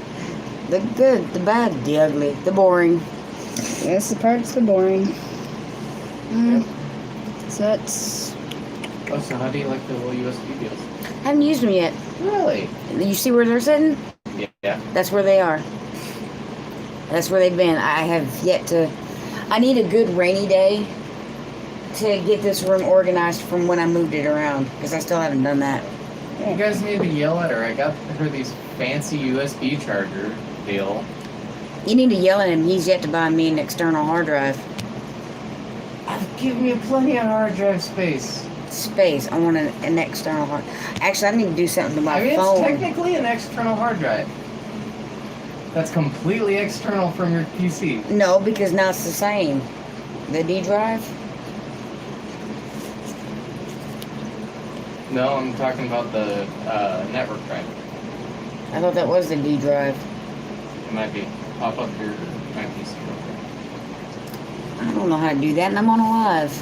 The good, the bad, the ugly, the boring. Yes, the part's the boring. Mm. So that's Oh, so how do you like the little USB deals? Haven't used them yet. Really? You see where they're sitting? Yeah. That's where they are. That's where they've been. I have yet to. I need a good rainy day to get this room organized from when I moved it around, because I still haven't done that. You guys need to yell at her. I got her these fancy USB charger deal. You need to yell at him. He's yet to buy me an external hard drive. I've given you plenty of hard drive space. Space. I want an external hard. Actually, I need to do something to my I mean, phone. it's technically an external hard drive. That's completely external from your PC. No, because now it's the same. The D drive. No, I'm talking about the network drive. I thought that was the D drive. It might be. Pop up your my PC real quick. I don't know how to do that, and I'm on a live.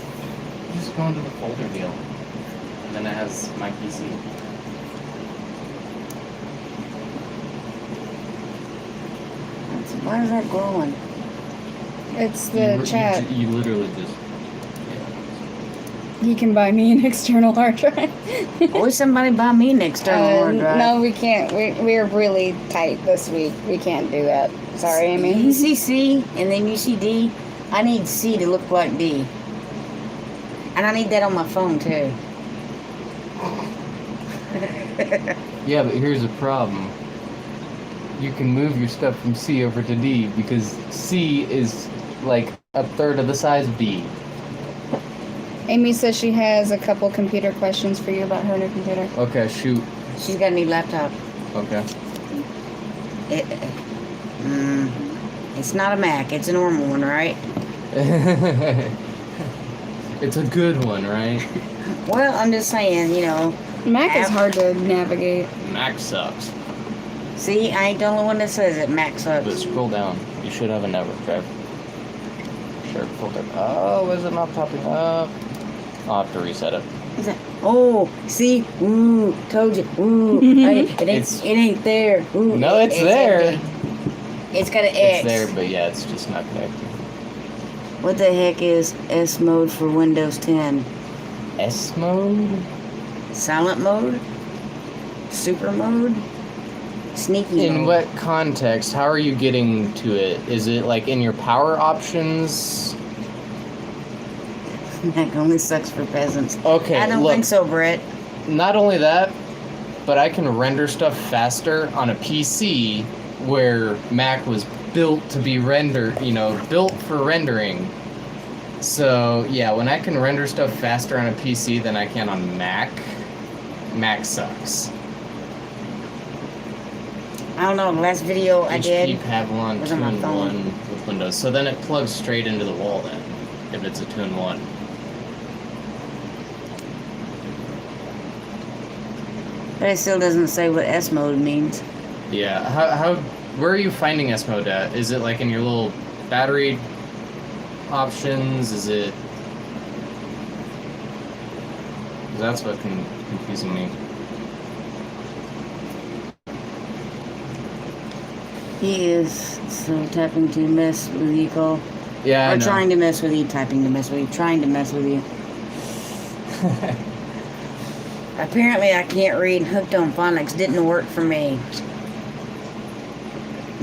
Just go into the folder deal. And then it has my PC. Why is that glowing? it's the chat. You literally just. He can buy me an external hard drive. Always somebody buy me an external hard drive. No, we can't. We're really tight this week. We can't do that. Sorry, Amy. You see C, and then you see D. I need C to look like D. And I need that on my phone, too. Yeah, but here's a problem. You can move your stuff from C over to D because C is like a third of the size of D. Amy says she has a couple computer questions for you about her new computer. Okay, shoot. She's got a new laptop. Okay. It's not a Mac. It's a normal one, right? It's a good one, right? Well, I'm just saying, you know. Mac is hard to navigate. Mac sucks. See, I ain't the only one that says it. Mac But sucks. scroll down. You should have a network drive. Sure, folder. Oh, is it not popping up? I'll have to reset it. Is that Oh, see? Ooh, told you. Ooh, it ain't there. Ooh, No, it's there. empty. It's got an X. It's there, but yeah, it's just not connected. What the heck is S mode for Windows 10? S mode? Silent mode? Super mode? Sneaky In mode? what context? How are you getting to it? Is it like in your power options? That only sucks for peasants. Okay, I don't look, think so, Brett. not only that, but I can render stuff faster on a PC where Mac was built to be built for rendering. So, yeah, when I can render stuff faster on a PC than I can on Mac, Mac sucks. I don't know, the last video I HP did. Pavlon was on my 2-in-1 with Windows. So then it plugs straight into the wall then, if it's a 2-in-1. But it still doesn't say what S mode means. Yeah, where are you finding S mode at? Is it like in your little battery options? Is it... That's what confusing me. He is so typing to mess with you, Cole. Yeah, I Or know. trying to mess with you, typing to mess with you, trying to mess with you. Apparently I can't read. Hooked on Phonics didn't work for me.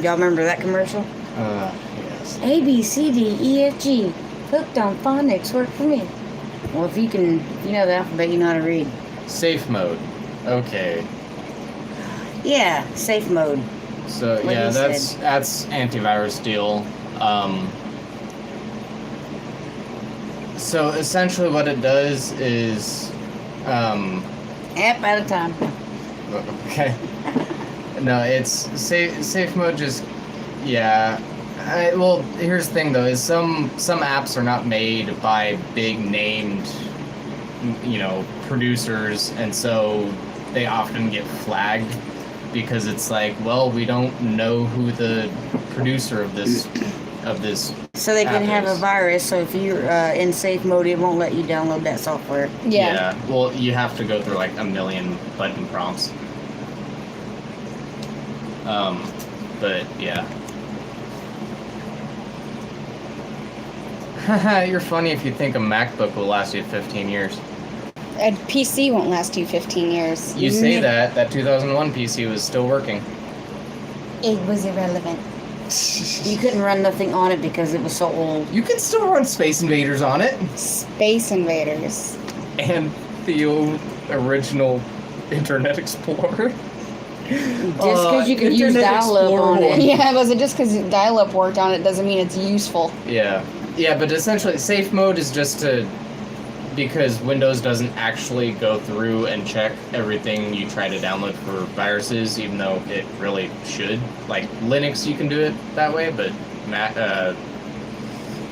Y'all remember that commercial? Yes. A, B, C, D, E, F, G. Hooked on Phonics worked for me. Well, if you know the alphabet, you know how to read. Safe mode. Okay. Yeah, safe mode. So What yeah, he that's antivirus deal. So essentially, what it does is, App at a time. okay. No, it's safe mode. Just yeah. Well, here's the thing though: is some apps are not made by big named, producers, and so they often get flagged because it's like, well, we don't know who the producer of this So they can app have a is. virus, so if you're in safe mode, it won't let you download that software. Yeah. Well, you have to go through like a million button prompts. But yeah. You're funny if you think a MacBook will last you 15 years. A PC won't last you 15 years. You say that 2001 PC was still working. It was irrelevant. You couldn't run nothing on it because it was so old. You can still run Space Invaders on it. Space Invaders. And the original Internet Explorer. Just because you can use Internet dial-up Explorer on it. one. Yeah, but just because dial-up worked on it doesn't mean it's useful. Yeah, but essentially, safe mode is just because Windows doesn't actually go through and check everything you try to download for viruses, even though it really should. Like Linux, you can do it that way, but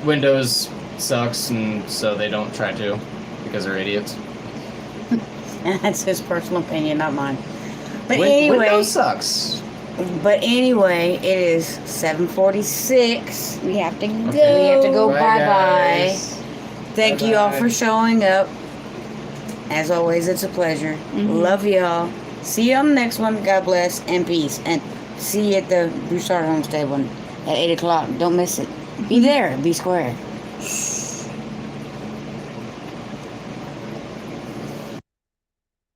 Windows sucks, and so they don't try to because they're idiots. That's his personal opinion, not mine. But Windows sucks. anyway, it is 7:46. We have to go. We have to go. Bye, Bye-bye. guys. Thank you all Bye-bye. for showing up. As always, it's a pleasure. Mhm. Love y'all. See you on the next one. God bless and peace. And see you at the Broussard Homestead one at 8 o'clock. Don't miss it. Be there. Be square.